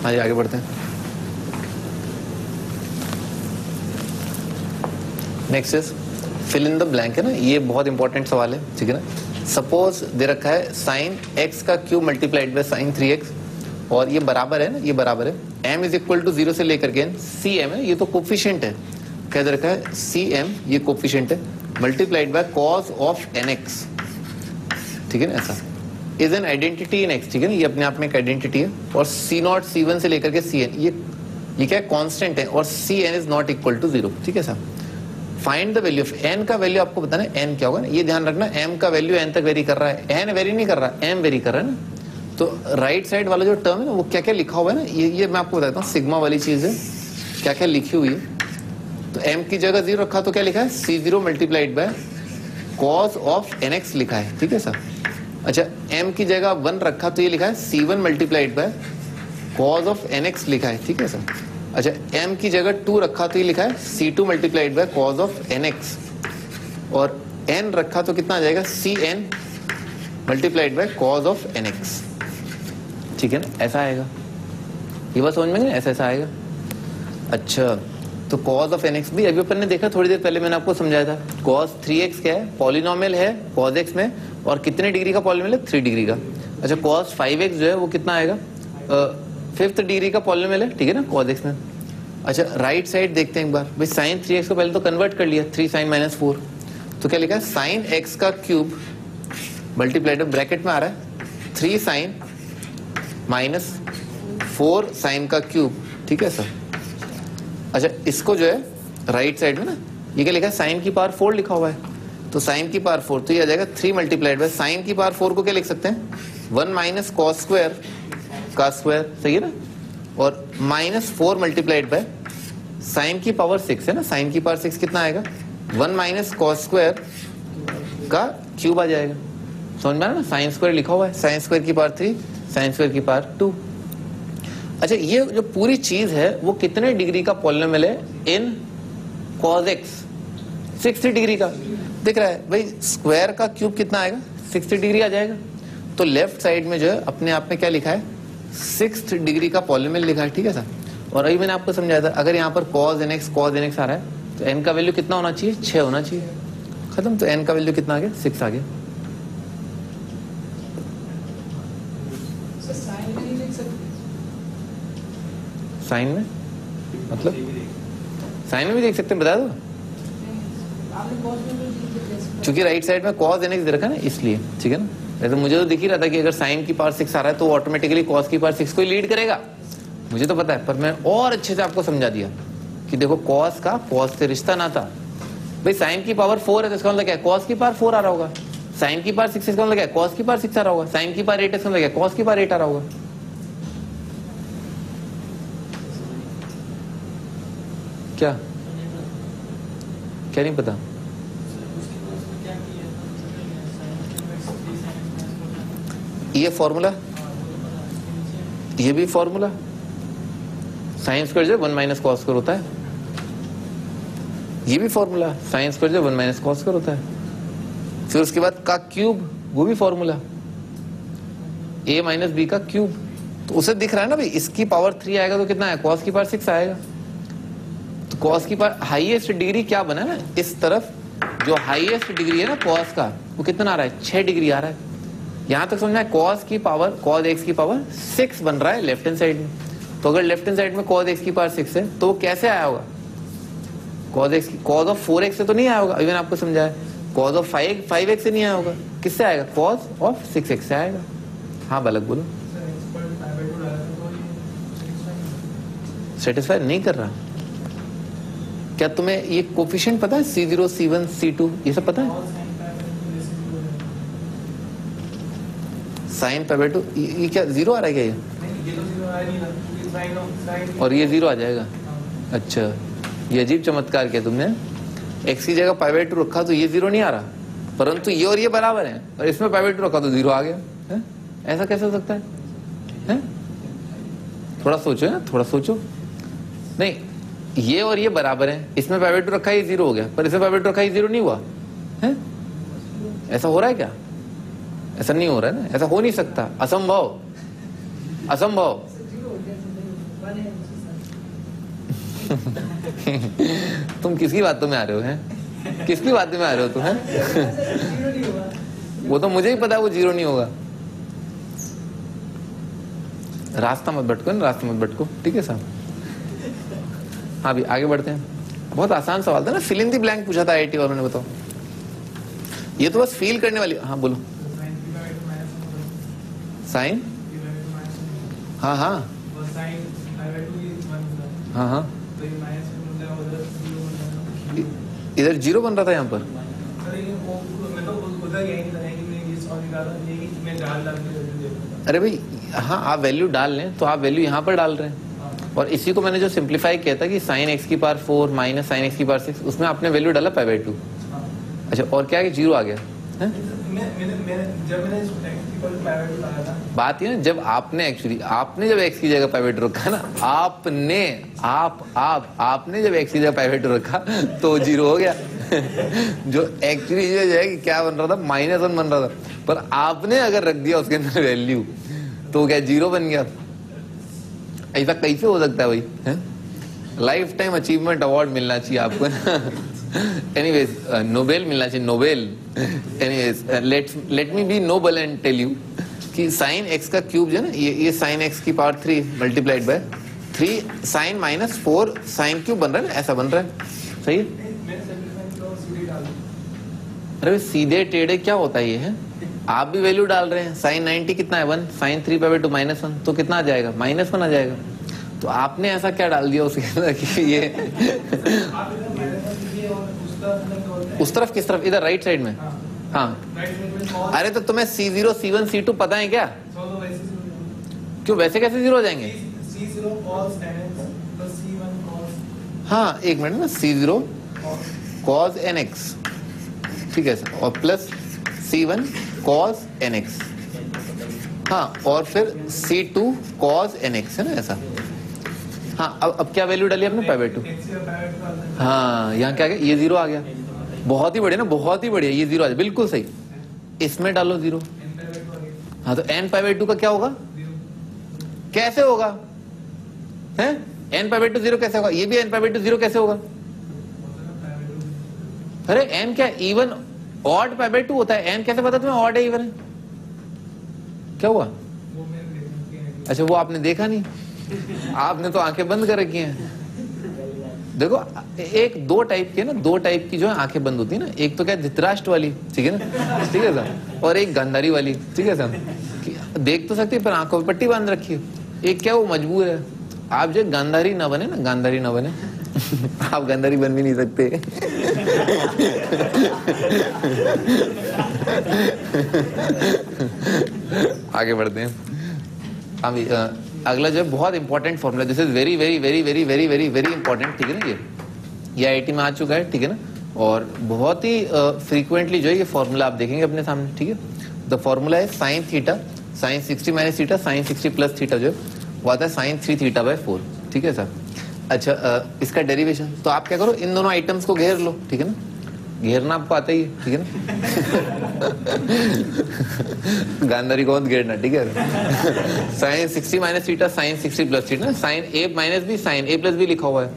आइए आगे बढ़ते हैं। Next is fill in the blank, है ना, ये बहुत इंपॉर्टेंट सवाल है, ठीक है ना। सपोज दे रखा है साइन एक्स का cube multiplied by sign 3x, और ये बराबर है ना, ये बराबर है m इज इक्वल टू 0 से लेकर के सी एम है, ये तो कोफिशिएंट है, कह दे रखा है सी एम, ये कोफिशिएंट है, multiplied by cos of n x, ठीक है ना, ऐसा is an identity in x, ठीक है ना, ये अपने आप में एक आइडेंटिटी है। और सी नॉट C1 से लेकर के Cn, ये क्या है, कांस्टेंट है, और Cn is not equal to 0, ठीक है साहब। Find the value of n का वैल्यू आपको बताना है n क्या होगा ना, ये ध्यान रखना, m का वैल्यू n तक वेरी कर रहा है, n वेरी नहीं कर रहा, m वेरी कर रहा है ना। तो राइट साइड वाला जो टर्म है ना, वो क्या क्या लिखा हुआ है ना, ये मैं आपको बताता हूँ, सिग्मा वाली चीज है, क्या क्या लिखी हुई है। तो m की जगह 0 रखा तो क्या लिखा है, C0 multiplied by cos of nx लिखा है, ठीक है सर। अच्छा, m की जगह 1 रखा तो ये लिखा है C1 multiplied by cos of nx लिखा है, ठीक है सर। अच्छा, m की जगह 2 रखा तो ये लिखा है C2 multiplied by cos of nx, और n रखा तो कितना आ जाएगा, Cn multiplied by cos of nx, ठीक है ना, ऐसा आएगा। ये बात समझ में नहीं, ऐसा ऐसा आएगा। अच्छा, तो cos ऑफ nx भी अभी अपन ने देखा थोड़ी देर पहले, मैंने आपको समझाया था। cos 3x क्या है, पॉलिनोमियल है cos x में, और कितने डिग्री का पॉलिनोमियल है, 3 डिग्री का। अच्छा, cos 5x जो है वो कितना आएगा, 5th डिग्री का पॉलिनोमियल है, ठीक है ना, cos x में। अच्छा, राइट साइड देखते हैं एक बार भाई, sin 3x को पहले तो कन्वर्ट कर लिया, 3 sin - 4, तो क्या लिखा है, sin x का क्यूब मल्टीप्लाइड, ब्रैकेट में आ रहा है 3 sin माइनस 4 sin का क्यूब, ठीक है सर। अच्छा, इसको जो है राइट साइड में ना, ये क्या लिखा है, साइन की पावर 4 लिखा हुआ है, तो साइन की पावर 4, तो ये आ जाएगा 3 मल्टीप्लाइड बाय साइन की पावर 4 को क्या लिख सकते हैं, 1 माइनस कॉस स्क्वायर का स्क्वायर, सही है ना, और माइनस 4 मल्टीप्लाइड बाय साइन की पावर 6 है ना, साइन की पावर 6 कितना आएगा, 1 माइनस कॉस स्क्वायर का क्यूब आ जाएगा। समझ में आ रहा ना, साइन स्क्वायर लिखा हुआ है, साइन स्क्वायर की पावर 3, साइन स्क्वायर की पावर 2। अच्छा, ये जो पूरी चीज है वो कितने डिग्री का पॉलिनोमियल है, इन cos x 60 डिग्री का, दिख रहा है भाई, स्क्वायर का क्यूब कितना आएगा, 60 डिग्री आ जाएगा। तो लेफ्ट साइड में जो है अपने आप में क्या लिखा है, 6th डिग्री का पॉलिनोमियल लिखा है, ठीक है सर। और अभी मैंने आपको समझाया था, अगर यहाँ पर cos nx आ रहा है तो n का वैल्यू कितना होना चाहिए, 6 होना चाहिए, खत्म। तो n का वैल्यू कितना आ गया, 6 आ गया। साइन में मतलब साइन में भी देख सकते हैं, बता दो, क्योंकि राइट साइड में cos nx दे रखा है ना, इसलिए, ठीक है ना। वैसे मुझे तो दिख ही रहा था कि अगर साइन की पावर 6 आ रहा है तो ऑटोमेटिकली cos की पावर 6 को ही लीड करेगा, मुझे तो पता है, पर मैं और अच्छे से आपको समझा दिया कि देखो cos का cos से रिश्ता ना था भाई, साइन की पावर 4 है तो इसका मतलब क्या है, cos की पावर 4 आ रहा होगा, साइन की पावर 6 इसका मतलब क्या है, cos की पावर 6 आ रहा होगा, साइन की पावर 8 इसका मतलब क्या है, cos की पावर 8 आ रहा होगा। क्या क्या नहीं पता, ये फॉर्मूला, ये भी फॉर्मूला, साइन स्क्वायर जो 1 माइनस कॉस स्क्वायर होता है, ये भी फॉर्मूला, साइन स्क्वायर जो 1 माइनस कॉस स्क्वायर होता है। फिर उसके बाद का क्यूब, वो भी फॉर्मूला, a माइनस बी का क्यूब, तो उसे दिख रहा है ना भाई, इसकी पावर 3 आएगा तो कितना है, कॉस की पावर 6 आएगा। तो कॉस की पावर हाईएस्ट डिग्री क्या बना ना, इस तरफ जो हाईएस्ट डिग्री है ना कॉस का, वो कितना आ रहा है, 6 डिग्री आ रहा है। यहां तक समझना है, कॉस की पावर, कॉस एक्स की पावर 6 बन रहा है लेफ्ट हैंड साइड में। तो अगर लेफ्ट हैंड साइड में कॉस एक्स की पावर 6 है तो वो कैसे आया होगा, कॉस एक्स की, कॉस ऑफ 4x से तो नहीं आया होगा, अभी मैंने आपको समझाया, कॉस ऑफ 5x से नहीं आया होगा, किससे आएगा, कॉस ऑफ 6x से आएगा। हाँ बालक बोलो, सेटिस्फाई नहीं कर रहा। क्या तुम्हें ये कोफिशिएंट पता है, C0, C1, C2, ये सब पता है, साइन पाई बाय 2, ये क्या 0 आ रहा है क्या, ये और ये 0 आ जाएगा। अच्छा, ये अजीब चमत्कार किया तुमने, x की जगह पाई बाय 2 रखा तो ये 0 नहीं आ रहा, परंतु ये और ये बराबर है, और इसमें पाई बाय 2 रखा तो 0 आ गया है? ऐसा कैसे हो सकता है? थोड़ा सोचो, है थोड़ा सोचो। नहीं, ये और ये बराबर है, इसमें पाई बाय 2 रखा है, ये 0 हो गया, पर इसमें पाई बाय 2 रखा है, ये 0 नहीं हुआ है। ऐसा हो रहा है क्या? ऐसा नहीं हो रहा है ना, ऐसा हो नहीं सकता, असंभव, असंभव। तुम किसकी बातों में आ रहे हो हैं? किसकी बातों में आ रहे हो तुम हैं? वो तो मुझे ही पता है वो जीरो नहीं होगा। रास्ता मत भटको ना, रास्ता मत भटको, ठीक है साहब। हाँ भी आगे बढ़ते हैं। बहुत आसान सवाल था ना, फिल इन द ब्लैंक पूछा था आईआईटी वालों ने, बताओ। ये तो बस फील करने वाली। हाँ बोलो। साइन, हाँ हाँ हाँ हाँ, इधर जीरो बन रहा था यहाँ पर। अरे भाई हाँ, आप वैल्यू डाल लें तो आप वैल्यू यहाँ पर डाल रहे हैं, और इसी को मैंने जो सिंप्लीफाई किया था कि साइन एक्स की पावर 4 माइनस साइन एक्स की पावर 6, उसमें आपने वैल्यू डाला π/2। अच्छा, और क्या है, जीरो आ गया है? बात ये ना, जब आपने एक्चुअली आपने जब एक्स की जगह π/2 रखा ना, आपने जब एक्स की जगह π/2 रखा तो जीरो हो गया। जो एक्चुअली जो है कि क्या बन रहा था, -1 बन रहा था, पर आपने अगर रख दिया उसके अंदर वैल्यू तो क्या जीरो बन गया। ऐसा कैसे हो सकता है भाई? लाइफ टाइम अचीवमेंट अवार्ड मिलना चाहिए आपको ना। एनीवेज नोबेल मिलना चाहिए, Nobel. Anyways let me be noble and tell you कि साइन एक्स का क्यूब जो है ना, ये साइन एक्स की power 3 multiplied by 3 sine -4 sine cube बन रहा है ना, ऐसा बन रहा है, सही है? अरे सीधे टेढ़े क्या होता है ये है? आप भी वैल्यू डाल रहे हैं। साइन 90 कितना है, 1, साइन 3 π/2 -1, तो कितना आ जाएगा, -1 आ जाएगा। तो आपने ऐसा क्या डाल दिया उसके अंदर कि ये उस तरफ, किस तरफ, इधर राइट साइड में। हाँ, अरे तो तुम्हें C0 C1 C2 पता है क्या? क्यों, वैसे कैसे जीरो हो जाएंगे? हाँ एक मिनट ना, C0 cos nx, ठीक है सर, और प्लस C1 cos nx, हाँ, और फिर C2 cos nx है ना, ऐसा। हाँ, अब क्या वैल्यू डाली आपने, π/2। हाँ, यहाँ क्या आ गया, ये जीरो आ गया। बहुत ही बढ़िया ना, बहुत ही बढ़िया, ये जीरो आ गया, बिल्कुल सही। इसमें डालो जीरो। हाँ, तो n π/2 का क्या होगा, कैसे होगा है? n π/2 जीरो कैसे होगा? ये भी n π/2 जीरो कैसे होगा? अरे n क्या, इवन ऑड π/2 होता है। n कैसे पता तुम्हें ऑड है इवन है? क्या हुआ? अच्छा, वो आपने देखा नहीं, आपने तो आंखें बंद कर रखी हैं। देखो, एक दो टाइप के ना, दो टाइप की जो है आंखें बंद होती है ना, एक तो क्या धृतराष्ट्र वाली, ठीक है ना, ठीक है सर, और एक गांधारी वाली, ठीक है सर, देख तो सकती है पर आंखों पर पट्टी बांध रखी है। एक क्या, वो मजबूर है। आप जो गांधारी ना बने ना, गांधारी ना बने, आप गांधारी बन भी नहीं सकते। आगे बढ़ते हैं। अभी अगला जो है बहुत important formula, this is very very very very very very very important, ठीक है ना। ये आईआईटी में आ चुका है, ठीक है ना, और बहुत ही फ्रीक्वेंटली जो है ये फॉर्मूला आप देखेंगे अपने सामने, ठीक है। द फॉर्मूला है sine theta sine 60 minus theta sine 60 plus theta, जो वो आता है साइन 3 थीटा बाय 4, ठीक है सर। अच्छा, इसका डेरिवेशन तो आप क्या करो, इन दोनों आइटम्स को घेर लो, ठीक है ना, घेरना आपको आता ही है, ठीक है ना। गांधारी को मत घेरना, ठीक है। Sine 60 minus theta sine 60 plus theta, sine A minus B sine A plus B लिखा हुआ है,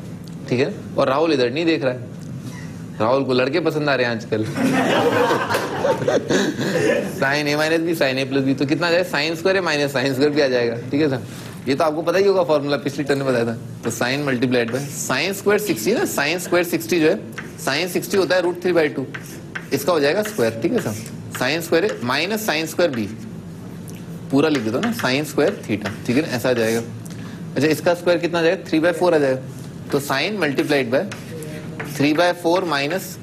ठीक है। और राहुल इधर नहीं देख रहा है, राहुल को लड़के पसंद आ रहे हैं आजकल। Sign A minus B sine A plus B, तो कितना आ जाएगा, sign square minus sine square भी आ जाएगा, ठीक है सर। ये तो आपको पता ही होगा फॉर्मूला, पिछली टर्न में बताया था। तो sine multiplied by sine square 60 ना, साइन स्क्वायर 60 जो है, साइन 60 होता है √3/2, इसका हो जाएगा स्क्वायर, ठीक है sir. Sine square minus sine square b, पूरा लिख दो ना, साइन स्क्वायर थीटा, ठीक है ना, ऐसा आ जाएगा। अच्छा, इसका स्क्वायर कितना आ जाएगा, 3/4 आ जाएगा। तो sine multiplied by 3/4 minus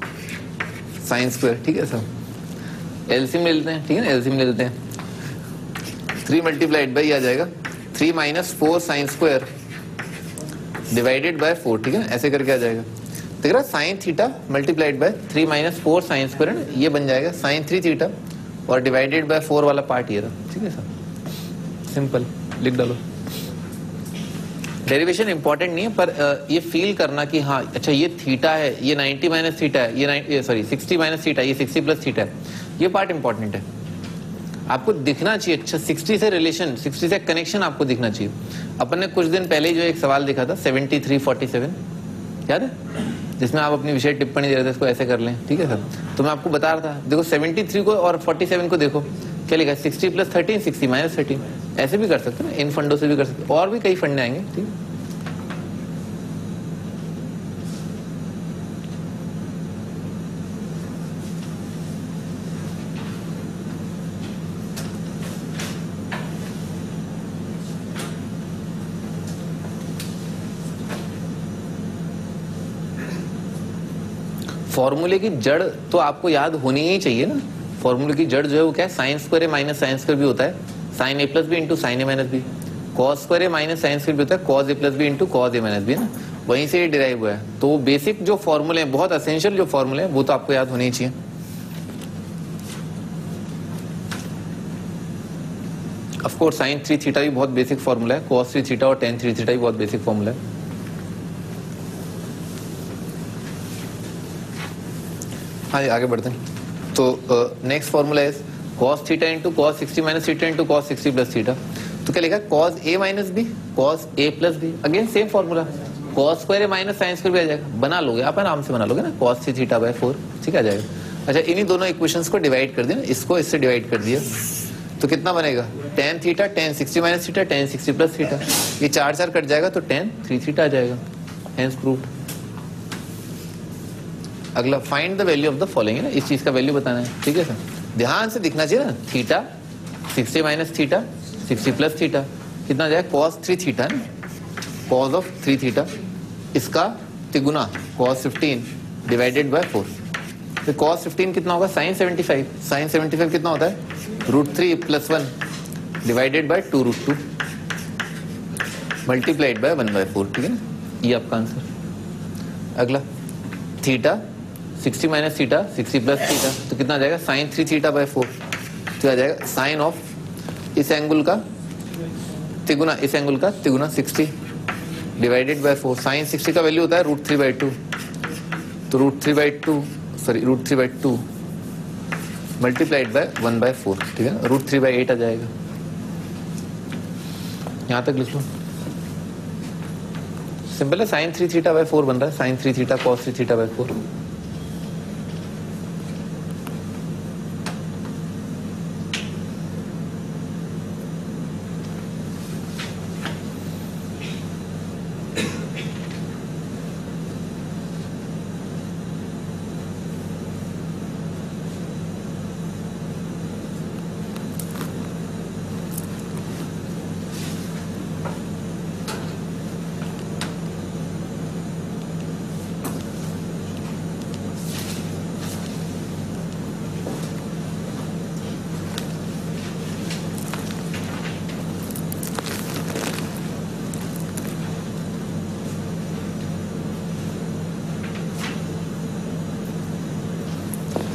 sine square, ठीक है सर। एलसीएम ले लेते हैं, ठीक है ना, एलसीएम ले लेते हैं। 3 मल्टीप्लाइड बाय आ जाएगा 3 minus 4 sine square divided by 4, ठीक है ना, ऐसे करके आ जाएगा। देख रहा, sine theta multiplied by 3 minus 4 sine square है ना, ये बन जाएगा साइन 3 थीटा, और डिवाइडेड बाय 4 वाला पार्ट ये रहा, ठीक है सर। सिंपल, लिख डालो। डेरिवेशन इंपॉर्टेंट नहीं है, पर ये फील करना कि हाँ अच्छा ये थीटा है, ये 90 माइनस थीटा है, ये 60 माइनस थीटा, ये 60 प्लस थीटा है, ये पार्ट इंपॉर्टेंट है। आपको दिखना चाहिए अच्छा 60 से रिलेशन, 60 से कनेक्शन आपको दिखना चाहिए। अपन ने कुछ दिन पहले जो एक सवाल देखा था 73-47, याद है, जिसमें आप अपनी विषय टिप्पणी दे रहे थे, इसको ऐसे कर लें, ठीक है सर। तो मैं आपको बता रहा था, देखो 73 को और 47 को देखो क्या लिखा है, 60 + 13, 60 - 13। ऐसे भी कर सकते हैं ना, इन फंडों से भी कर सकते, और भी कई फंडे आएंगे, ठीक है। फॉर्मूले की जड़ तो आपको याद होनी ही चाहिए ना। फॉर्मूले की जड़ जो है वो क्या है, sine square a minus sine square भी होता है, sign A plus b into sine A minus B. Cos square a minus sine square भी होता है, cos A plus b into cos A minus B, है ना, वहीं से ये डिराइव हुआ है। तो बेसिक जो फॉर्मूले हैं, बहुत असेंशियल जो फॉर्मूले हैं, वो तो आपको याद होने ही चाहिए। ऑफ कोर्स साइन 3 थीटा भी बहुत बेसिक फॉर्मूला है, कॉस 3 थीटा और tan 3 थीटा भी बहुत बेसिक फॉर्मूला है। हाँ जी, आगे बढ़ते हैं। तो नेक्स्ट फॉर्मूला है cos theta into cos 60 minus theta into cos 60 plus theta. तो क्या लिखा है, cos a minus b cos a plus b. Again same formula, cos square a minus sine square भी आ जाएगा, बना लोगे आप आराम से, बना लोगे ना, cos 3 थीटा बाय 4, ठीक आ जाएगा। अच्छा, इन्हीं दोनों इक्वेशंस को डिवाइड कर दिया, इसको इससे डिवाइड कर दिया, तो कितना बनेगा, tan theta tan 60 minus theta tan 60 plus theta. ये 4 कट जाएगा तो tan 3 थीटा आ जाएगा, हेंस प्रूव्ड। अगला, find the value of the following, है ना, इस चीज का वैल्यू बताना है, ठीक है सर। ध्यान से दिखना चाहिए ना, theta 60 minus theta 60 plus theta कितना जाएगा, cos 3 थीटा ना, cos ऑफ 3 थीटा, इसका तिगुना cos 15 डिवाइडेड बाय 4। तो cos 15 कितना होगा, sin 75, sin 75 कितना होता है, √3 + 1 डिवाइडेड बाय 2√2 मल्टीप्लाइड बाय 1/4, ठीक है ना, ये आपका आंसर। अगला, theta 60 minus theta 60 plus theta, तो कितना आ जाएगा, sin 3 थीटा बाय 4, तो आ जाएगा साइन ऑफ इस एंगल का तिगुना, इस एंगल का तिगुना 60 डिवाइडेड बाय 4। साइन 60 का वैल्यू होता है √3/2, तो √3/2 मल्टीप्लाइड बाय 1/4, ठीक है ना, √3/8 आ जाएगा। यहां तक लिख लो, सिंपल है, sin 3 थीटा बाय 4 बन रहा है, sin 3 theta cos 3 theta by 4।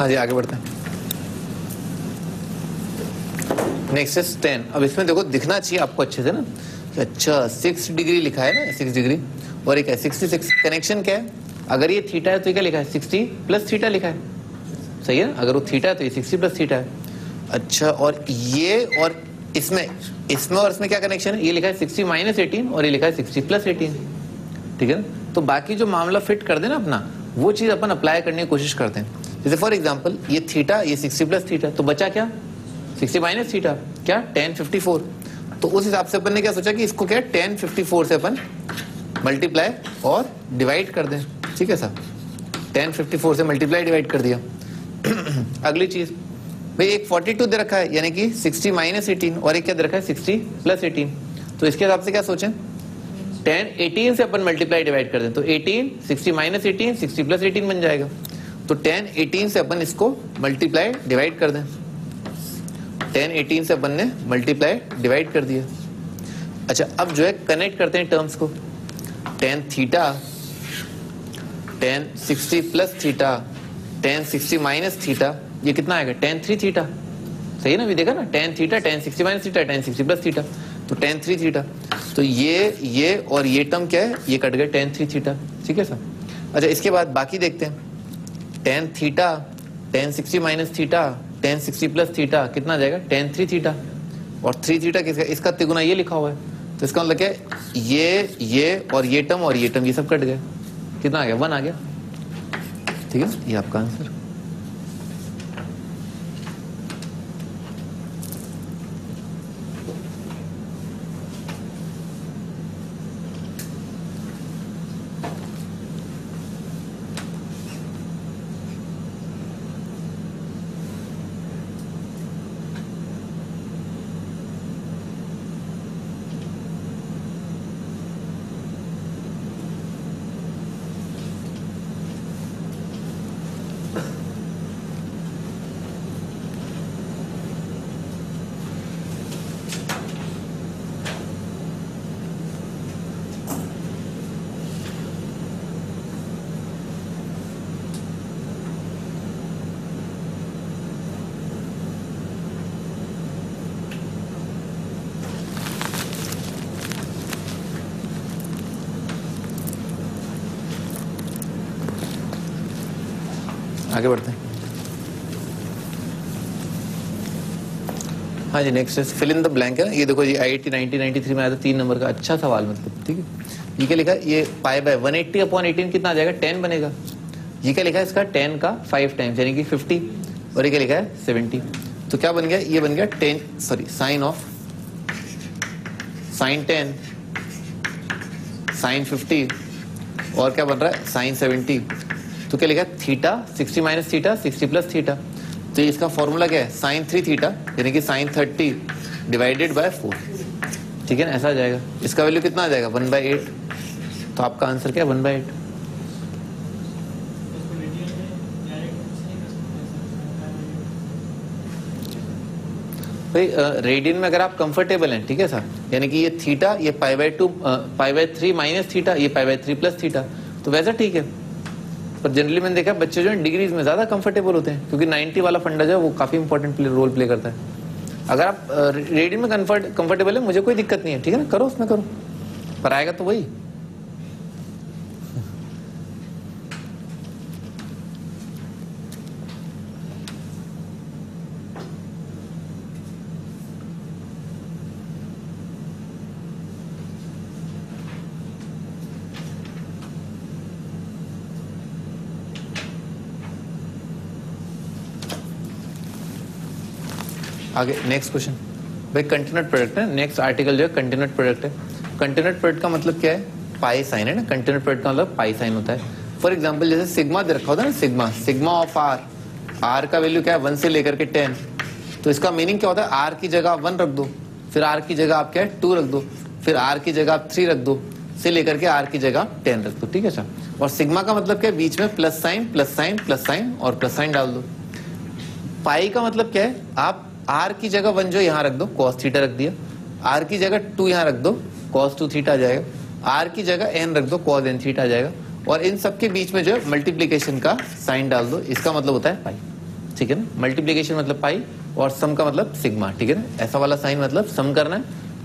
हाँ जी, आगे बढ़ते हैं। Next is 10। अब इसमें देखो, दिखना चाहिए आपको अच्छे से ना कि अच्छा 6 डिग्री लिखा है ना, 6 डिग्री, और एक है 66। कनेक्शन क्या है, अगर ये थीटा है तो ये क्या लिखा है, 60 प्लस थीटा लिखा है, सही है ना, अगर वो थीटा है तो ये 60 प्लस थीटा है। अच्छा, और ये और इसमें और इसमें क्या कनेक्शन है, ये लिखा है 60 माइनस 18 और ये लिखा है 60 प्लस 18, ठीक है ना। तो बाकी जो मामला फिट कर देना अपना, वो चीज अपन अप्लाई करने की कोशिश करते हैं। जैसे फॉर एग्जांपल ये थीटा, ये 60 प्लस थीटा, तो बचा क्या, 60 माइनस थीटा, क्या tan 54। तो उस हिसाब से अपन ने क्या सोचा कि इसको क्या tan 54 से अपन मल्टीप्लाई और डिवाइड कर दें, ठीक है सर, tan 54 से मल्टीप्लाई डिवाइड कर दिया। अगली चीज भाई, एक 42 दे रखा है, यानी कि 60 माइनस 18, और एक क्या दे रखा है 60 प्लस 18। तो इसके हिसाब से क्या सोचें, tan 18 से अपन मल्टीप्लाई डिवाइड कर दें, तो 18 60 माइनस 18 60 प्लस 18 बन जाएगा। तो tan 18 से अपन इसको मल्टीप्लाई डिवाइड कर दें, tan 18 से अपन ने मल्टीप्लाई डिवाइड कर दिया। अच्छा, अब जो है कनेक्ट करते हैं टर्म्स को, tan theta tan 60 plus theta tan 60 minus theta, ये कितना आएगा, tan 3 थीटा, सही है ना, अभी देखा ना, tan theta tan 60 minus theta tan 60 plus theta, तो tan 3 थीटा। तो ये और ये टर्म क्या है, ये कट गए, tan 3 थीटा, ठीक है सर। अच्छा, इसके बाद बाकी देखते हैं, tan theta tan 60 minus theta tan 60 plus theta कितना आ जाएगा tan 3 थीटा, और 3 थीटा किसका, इसका तिगुना ये लिखा हुआ है, तो इसका मतलब क्या है, ये और ये टर्म ये सब कट गए, कितना आ गया 1 आ गया। ठीक है, ये आपका आंसर। आगे बढ़ते हैं। हाँ जी, next fill in the blank है। ये देखो जी IIT 1993 में आया था 3 नंबर का, अच्छा सवाल मतलब। ठीक है, ये क्या लिखा है, ये पाई बाय 180/18 कितना आ जाएगा, 10 बनेगा। ये क्या लिखा है, इसका 10 का 5 टाइम्स यानी कि 50, और ये क्या लिखा है 70। तो क्या बन गया, ये बन गया साइन 10 साइन 50, और क्या बन रहा है साइन 70। तो क्या लिखा है theta 60 minus theta 60 plus theta. तो इसका फॉर्मूला क्या है, साइन 3 थीटा यानी कि साइन 30 डिवाइडेड बाय 4। ठीक है ना, ऐसा आ जाएगा। इसका वैल्यू कितना आ जाएगा 1/8। तो आपका आंसर क्या है 1/8। भाई रेडियन में अगर आप कंफर्टेबल हैं, ठीक है सर, यानी कि ये थीटा, ये π/2 π/3 माइनस थीटा, ये π/3 प्लस थीटा, तो वैसा ठीक है। पर जनरली मैंने देखा बच्चे जो है डिग्रीज में ज्यादा कंफर्टेबल होते हैं, क्योंकि 90 वाला फंडा जो है वो काफी इंपॉर्टेंट रोल प्ले करता है। अगर आप रेडियन में कंफर्टेबल है, मुझे कोई दिक्कत नहीं है, ठीक है ना, करो उसमें करो, पर आएगा तो वही। आगे नेक्स्ट क्वेश्चन, भाई कंटिन्यूट प्रोडक्ट है। नेक्स्ट आर्टिकल जो है कंटिन्यूट प्रोडक्ट है। कंटिन्यूट प्रोडक्ट का मतलब क्या है, पाई साइन है ना। कंटिन्यूट प्रोडक्ट का मतलब पाई साइन होता है। फॉर एग्जांपल जैसे सिग्मा दे रखा होता है ना, सिग्मा ऑफ आर का वैल्यू क्या है 1 से लेकर के 10। तो इसका मीनिंग क्या होता है, आर की जगह आप 1 रख दो, फिर आर की जगह आप क्या है 2 रख दो, फिर आर की जगह आप 3 रख दो, से लेकर के आर की जगह 10 रख दो। ठीक है सर। और सिग्मा का मतलब क्या है, बीच में plus sign plus sign plus sign और प्लस साइन डाल दो। पाई का मतलब क्या है, आप आर की जगह 1 जो यहाँ रख दो, cos थीटा रख दिया, आर की जगह 2 यहाँ रख दो, cos 2 थीटा आ जाएगा, आर की जगह n रख दो, cos n थीटा आ जाएगा, और इन सब के बीच में जो है मल्टीप्लीकेशन का साइन डाल दो। इसका मतलब होता है पाई। ठीक है ना, मल्टीप्लीकेशन मतलब पाई और सम का मतलब सिग्मा। ठीक है ना, ऐसा वाला साइन मतलब सम करना है,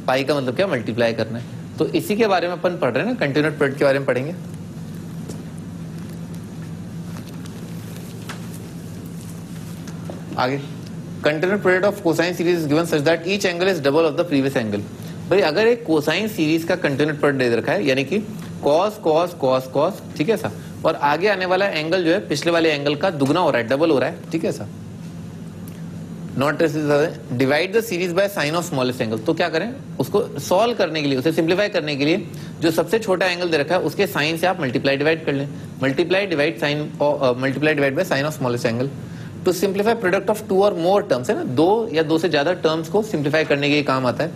पाई का मतलब क्या मल्टीप्लाई करना है। तो इसी के बारे में अपन पढ़ रहे हैं ना, कंटिन्यूट प्रोडक्ट के बारे में पढ़ेंगे। आगे continued product of cosine series is given such that each angle is double of the previous angle. भाई अगर एक कोसाइन सीरीज का कंटिन्यूट प्रोडक्ट दे रखा है, यानी कि cos cos cos cos, ठीक है सर, और आगे आने वाला एंगल जो है पिछले वाले एंगल का दुगना हो रहा है, डबल हो रहा है। ठीक है sir, not divide the series by sine of smallest angle. तो क्या करें, उसको सॉल्व करने के लिए, उसे सिंप्लीफाई करने के लिए जो सबसे छोटा एंगल दे रखा है उसके साइन से आप मल्टीप्लाई डिवाइड कर लें। Multiply divide by sine of smallest angle to simplify product of 2 और मोर टर्म्स, है ना, 2 या 2 से ज्यादा टर्म्स को सिंप्लीफाई करने के काम आता है।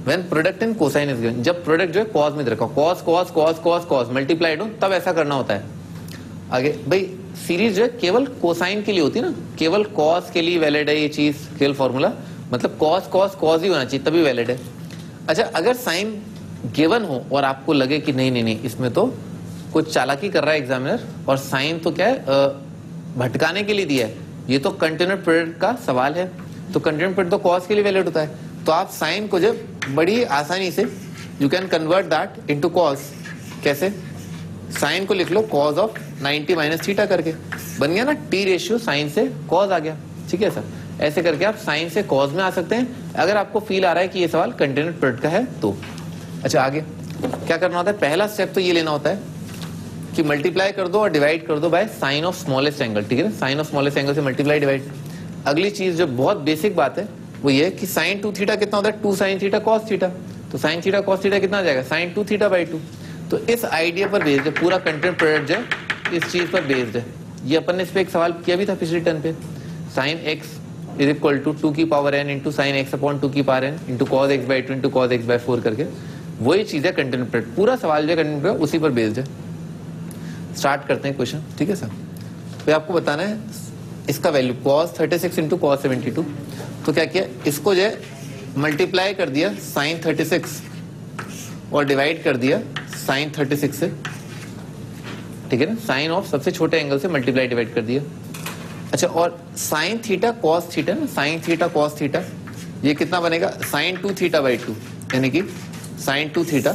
When product in cosine is given, जब प्रोडक्ट जो है कॉस में रखा, cos cos cos cos cos multiplied हो, तब ऐसा करना होता है। आगे भाई सीरीज जो है केवल कोसाइन के लिए होती है ना, केवल कॉस के लिए वैलिड है ये चीज, केवल फॉर्मूला, मतलब कॉस कॉस कॉस ही होना चाहिए तभी वैलिड है। अच्छा, अगर साइन गिवन हो और आपको लगे कि नहीं नहीं नहीं इसमें तो कुछ चालाकी कर रहा है एग्जामिनर, और साइन तो क्या है भटकाने के लिए दिया है, ये तो कंटिन्यूट प्रोडक्ट का सवाल है, तो कंटिन्यूट प्रोडक्ट तो कॉस के लिए वैलिड होता है। तो आप साइन को जब बड़ी आसानी से you can convert that into cos. कैसे, साइन को लिख लो कॉस ऑफ 90 माइनस थीटा करके, बन गया ना टी रेशियो साइन से कॉस आ गया। ठीक है सर, ऐसे करके आप साइन से कॉज में आ सकते हैं अगर आपको फील आ रहा है कि ये सवाल कंटिन्यूट प्रोडक्ट का है तो। अच्छा आगे क्या करना होता है, पहला स्टेप तो ये लेना होता है कि मल्टीप्लाई कर दो और डिवाइड कर दो bye sine of smallest angle, ठीक है ना, साइन ऑफ स्मॉलेस्ट एंगल से मल्टीप्लाई डिवाइड। अगली चीज जो बहुत बेसिक बात है वो ये कि साइन 2 थीटा कितना होता है, 2 साइन थीटा कॉस थीटा, तो साइन थीटा कॉस थीटा कितना आ जाएगा, साइन 2 थीटा बाई 2। तो इस आइडिया पर बेस्ड है पूरा कंटेंट प्रोडक्ट जो है, इस चीज पर बेस्ड है। ये अपन ने इस पे एक सवाल किया भी था पिछले टर्न पे, sine x is equal to 2 की power n into sine x upon 2 की power n into cos x by 2 into cos x by 4 करके वही चीज है कंटेंट प्रोडक्ट, पूरा सवाल जो है कंटेंट प्रोडक्ट उसी पर बेस्ड है। स्टार्ट करते हैं क्वेश्चन, ठीक है सर। तो आपको बताना है इसका वैल्यू कॉस 36 इंटू कॉस 72, तो क्या किया, इसको जो है मल्टीप्लाई कर दिया साइन 36 और डिवाइड कर दिया साइन 36 से, ठीक है ना, साइन ऑफ सबसे छोटे एंगल से मल्टीप्लाई डिवाइड कर दिया। अच्छा और साइन थीटा कॉस थीटा ना, साइन थीटा कॉस थीटा ये कितना बनेगा, साइन 2 थीटा बाई 2 यानी कि साइन 2 थीटा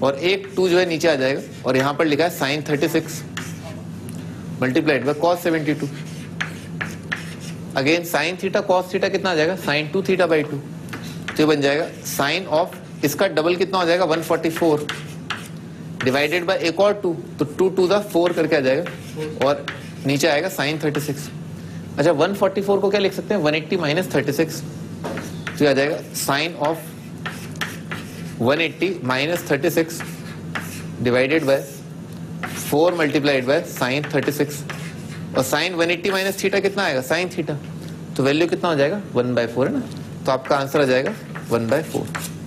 और एक 2 जो है नीचे आ जाएगा और यहां पर लिखा है sine 36 multiplied by cos 72। Again sine theta cos theta कितना आ जाएगा, साइन 2 थीटा बाई 2, तो ये बन जाएगा साइन ऑफ इसका डबल कितना हो जाएगा 144 डिवाइडेड बाय एक और 2, तो 2 2 दा 4 करके आ जाएगा और नीचे आएगा साइन 36। अच्छा 144 को क्या लिख सकते हैं 180 माइनस 36, तो आ जाएगा sine of 180 minus 36 divided by 4 multiplied by sine 36 और साइन 180 माइनस थीटा कितना आएगा साइन थीटा, तो वैल्यू कितना हो जाएगा 1/4 है ना, तो आपका आंसर आ जाएगा 1/4।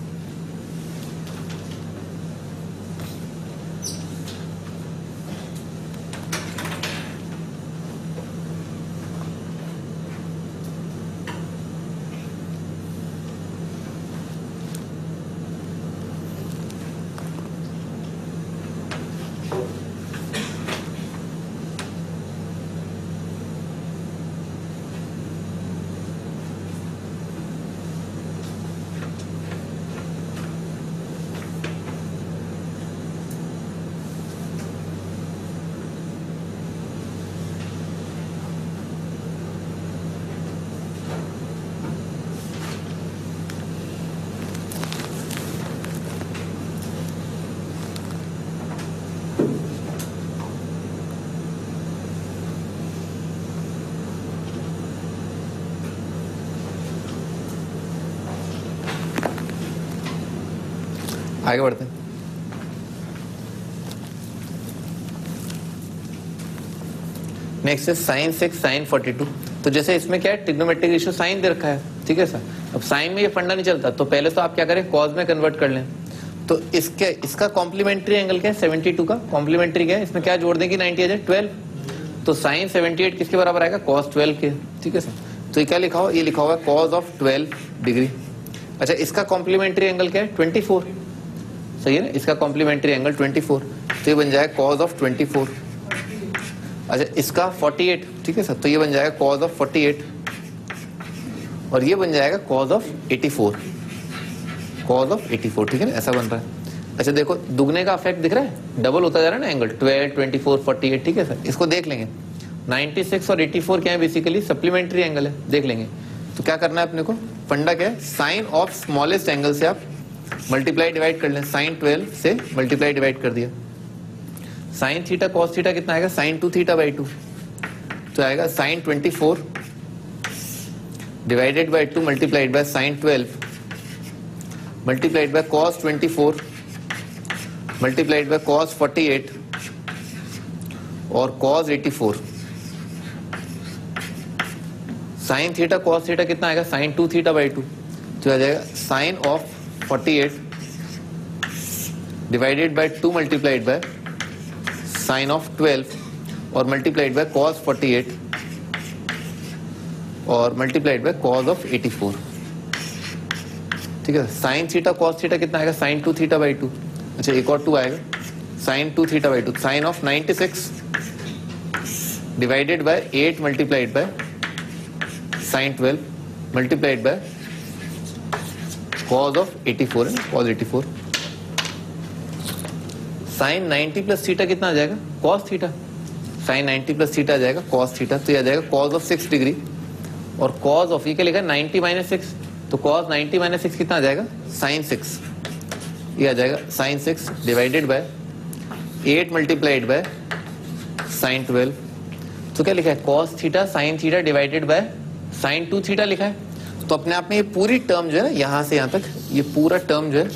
आगे बढ़ते हैं। नेक्स्ट है साइन 6 साइन 42, तो जैसे इसमें क्या है ट्रिग्नोमेट्रिक रेशियो साइन दे रखा है, ठीक है सर। अब साइन में ये फंडा नहीं चलता, तो पहले तो आप क्या करें कॉस में कन्वर्ट कर लें। तो इसका कॉम्प्लीमेंट्री एंगल क्या है 72 का कॉम्प्लीमेंट्री क्या है, इसमें क्या जोड़ देंगे 90 आ जाए 12, तो साइन 78 किसके बराबर आएगा कॉस 12 के, ठीक है सर। तो ये क्या लिखा हुआ, ये लिखा हुआ है कॉस ऑफ 12 डिग्री। अच्छा इसका कॉम्प्लीमेंट्री एंगल क्या है 24, सही है ना, इसका कॉम्प्लीमेंट्री एंगल 24, तो ये बन जाएगा कॉस ऑफ 24। अच्छा इसका 48, ठीक है सर, तो ये बन जाएगा कॉस ऑफ 48 और ये बन जाएगा कॉस ऑफ 84, कॉस ऑफ 84, ठीक है ना, ऐसा बन रहा है। अच्छा देखो दुगने का इफेक्ट दिख रहा है, डबल होता जा रहा है ना एंगल, 12 24 48, ठीक है सर। इसको देख लेंगे 96 और 84 क्या है, बेसिकली सप्लीमेंट्री एंगल है, देख लेंगे। तो क्या करना है अपने को, फंडा क्या है, साइन ऑफ स्मॉलेस्ट एंगल से आप मल्टीप्लाई डिवाइड कर लें, साइन 12 से मल्टीप्लाई डिवाइड कर दिया। साइन थीटा कॉस थीटा कितना आएगा, साइन 2 थीटा बाई 2, तो आएगा sine 24 divided by 2 multiplied by sine 12 multiplied by cos 24 multiplied by cos 48 और cos 84। Sine theta cos theta कितना आएगा, साइन 2 थीटा बाई 2, तो आ जाएगा sine of 48 divided by 2 multiplied by sine of 12 और multiplied by cos 48 और multiplied by cos of 84, ठीक है। साइन थीटा कॉस थीटा कितना आएगा, साइन 2 थीटा बाई 2। अच्छा एक और 2 आएगा, sine 2 theta by 2, sine of 96 divided by 8 multiplied by sine 12 multiplied by cos of 84 है, कॉस 84। साइन 90 प्लस थीटा कितना आ जाएगा, कॉस थीटा, साइन 90 प्लस थीटा आ जाएगा कॉस थीटा, तो ये आ जाएगा कॉस ऑफ 6 डिग्री और कॉज ऑफ ये क्या लिखा है 90 माइनस 6, तो कॉज 90 माइनस 6 कितना आ जाएगा साइन 6, ये आ जाएगा sine 6 divided by 8 multiplied by sine 12। तो क्या लिखा है cos theta sine theta divided by sine 2 theta लिखा है। तो अपने आप में ये पूरी टर्म जो है ना यहां से यहां तक ये पूरा टर्म जो है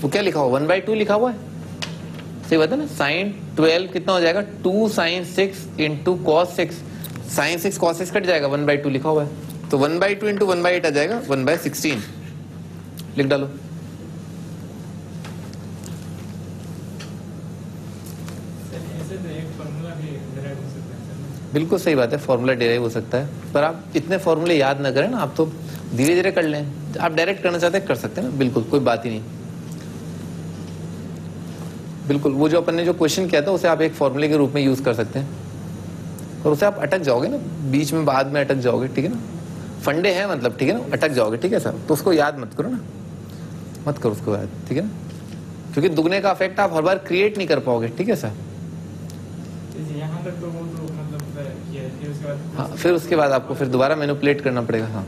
वो क्या लिखा हुआ 1/2 लिखा हुआ है, सही बात है ना। साइन 12 कितना हो जाएगा 2 sine 6 into cos 6, sine 6 cos 6 cut जाएगा 1/2 लिखा हुआ है, तो 1/2 इंटू 1/8 आ जाएगा 1/16 लिख डालो। बिल्कुल सही बात है, फॉर्मूला डेराइव हो सकता है, पर आप इतने फॉर्मूले याद ना करें ना, आप तो धीरे धीरे कर लें। आप डायरेक्ट करना चाहते हैं कर सकते हैं ना, बिल्कुल कोई बात ही नहीं। बिल्कुल वो जो अपन ने जो क्वेश्चन किया था उसे आप एक फॉर्मूले के रूप में यूज कर सकते हैं, और उसे आप अटक जाओगे ना बीच में, बाद में अटक जाओगे, ठीक है ना। फंडे हैं मतलब, ठीक है ना, अटक जाओगे, ठीक है सर। तो उसको याद मत करो ना, मत करो उसको याद, ठीक है ना, क्योंकि दुगने का इफेक्ट आप हर बार क्रिएट नहीं कर पाओगे, ठीक है सर। यहाँ तक तो वो तो मतलब किया है, फिर उसके बाद हाँ फिर उसके बाद आपको फिर दोबारा मैनिपुलेट करना पड़ेगा। हाँ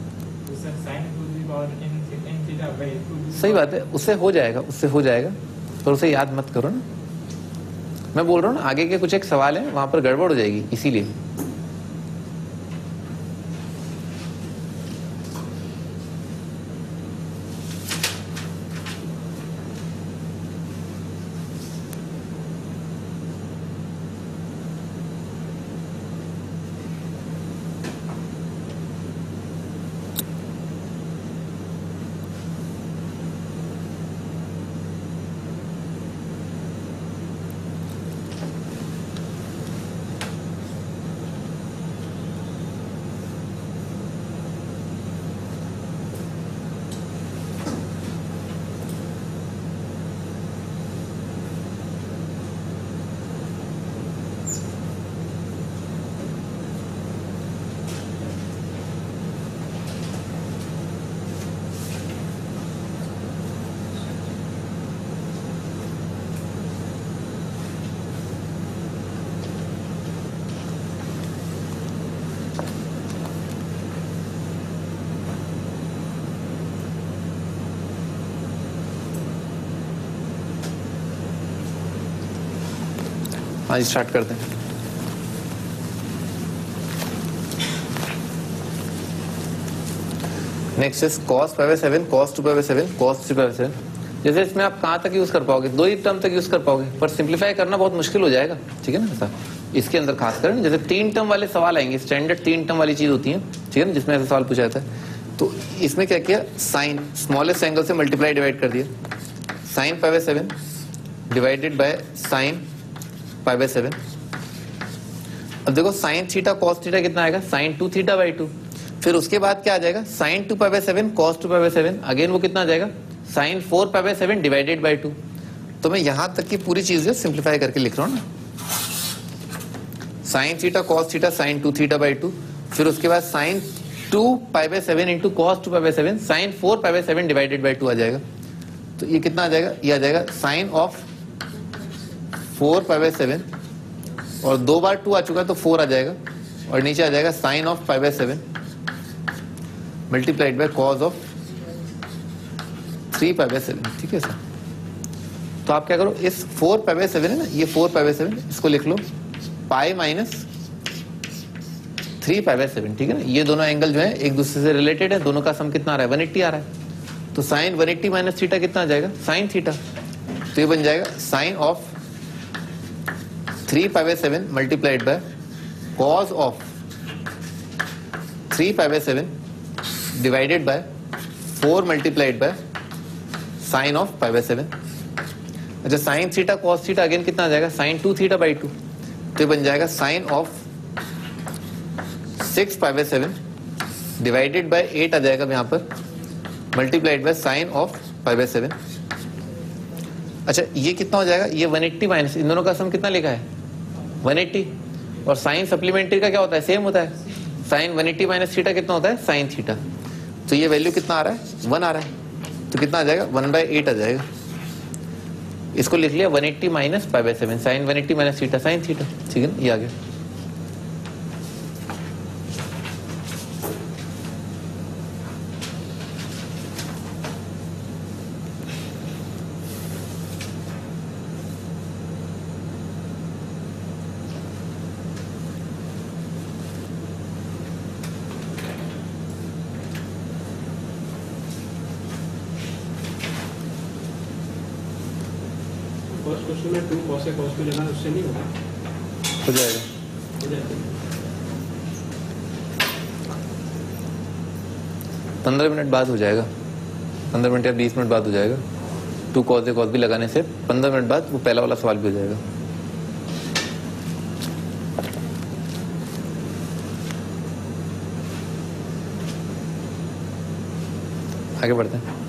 सही बात है, उससे हो जाएगा, उससे हो जाएगा, पर उसे याद मत करो ना। मैं बोल रहा हूँ ना आगे के कुछ एक सवाल है वहां पर गड़बड़ हो जाएगी, इसीलिए। हाँ स्टार्ट करते हैं। Next is cos π/7 cos 2π/7 cos 3π/7। जैसे इसमें आप कहाँ तक यूज कर पाओगे, दो ही टर्म तक यूज कर पाओगे, पर सिंप्लीफाई करना बहुत मुश्किल हो जाएगा, ठीक है ना ऐसा। इसके अंदर खासकर जैसे 3 टर्म वाले सवाल आएंगे, स्टैंडर्ड 3 टर्म वाली चीज होती है, ठीक है ना, जिसमें ऐसा सवाल पूछा जाता है। तो इसमें क्या किया, साइन स्मॉलेस्ट एंगल से मल्टीप्लाई डिवाइड कर दिया, साइन π/7 डिवाइडेड बाय साइन π/7। अब देखो साइन थीटा कॉस थीटा कितना आएगा साइन 2 थीटा बाई 2, फिर उसके बाद क्या आ जाएगा साइन 2 π/7 कॉस 2 π/7, अगेन वो कितना आ जाएगा साइन 4 π/7 डिवाइडेड बाई 2। तो मैं यहां तक की पूरी चीज सिंप्लीफाई करके लिख रहा हूं ना, sine theta cos theta sine 2 theta by 2, फिर उसके बाद sine 2 π/7 into cos 2 π/7 sine 4 π/7 divided by 2 आ जाएगा। तो ये कितना आ जाएगा, ये आ जाएगा साइन ऑफ 4 π/7, और 2 बार 2 आ चुका है तो 4 आ जाएगा, और नीचे आ जाएगा sine of π/7 multiplied by cos of 3 π/7, ठीक है सर। तो आप क्या करो, इस 4 π/7 है ना, ये 4 π/7 इसको लिख लो पाई माइनस 3 π/7, ठीक है ना। ये दोनों एंगल जो है एक दूसरे से रिलेटेड है, दोनों का सम कितना आ रहा है 180 आ रहा है। तो साइन 180 माइनस थीटा कितना आ जाएगा साइन थीटा, तो ये बन जाएगा sine of 3 π/7 multiplied by cos of 3 π/7 divided by 4 multiplied by sine of π/7। अच्छा sine theta cos theta again कितना आ जाएगा साइन 2 थीटा बाई 2, तो ये बन जाएगा साइन ऑफ 6 π/7 डिवाइडेड बाय 8 आ जाएगा यहाँ पर मल्टीप्लाइड बाय साइन ऑफ π/7। अच्छा ये कितना हो जाएगा, ये 180 माइनस, इन दोनों का सम कितना लिखा है 180, और साइन सप्लीमेंट्री का क्या होता है सेम होता है, साइन 180 माइनस थीटा कितना होता है साइन थीटा। तो ये वैल्यू कितना आ रहा है 1 आ रहा है, तो कितना आ जाएगा 1/8 आ जाएगा। इसको लिख लिया 180 minus π/7 sine 180 minus theta sine theta, ठीक है ना, ये आ गया। फर्स्ट क्वेश्चन में 2 cos A cos B लगा, उससे नहीं होगा? हो जाएगा। हो जाएगा। 15 मिनट बाद हो जाएगा, 15 मिनट या 20 मिनट बाद हो जाएगा। 2 cos A cos B लगाने से 15 मिनट बाद वो पहला वाला सवाल भी हो जाएगा। आगे बढ़ते हैं।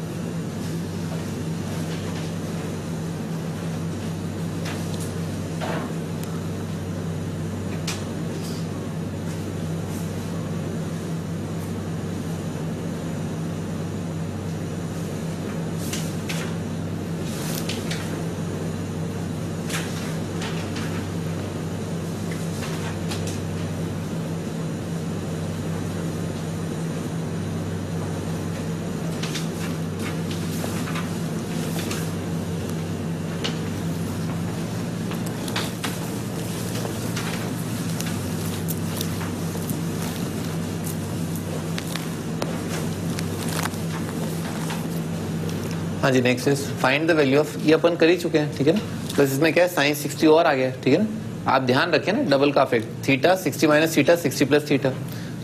हाँ जी, next is find the value of, ये अपन कर ही चुके हैं, ठीक है ना। प्लस इसमें क्या है, साइन 60 और आ गया है, ठीक है ना। आप ध्यान रखें ना, डबल का effect, theta 60 minus theta 60 plus theta,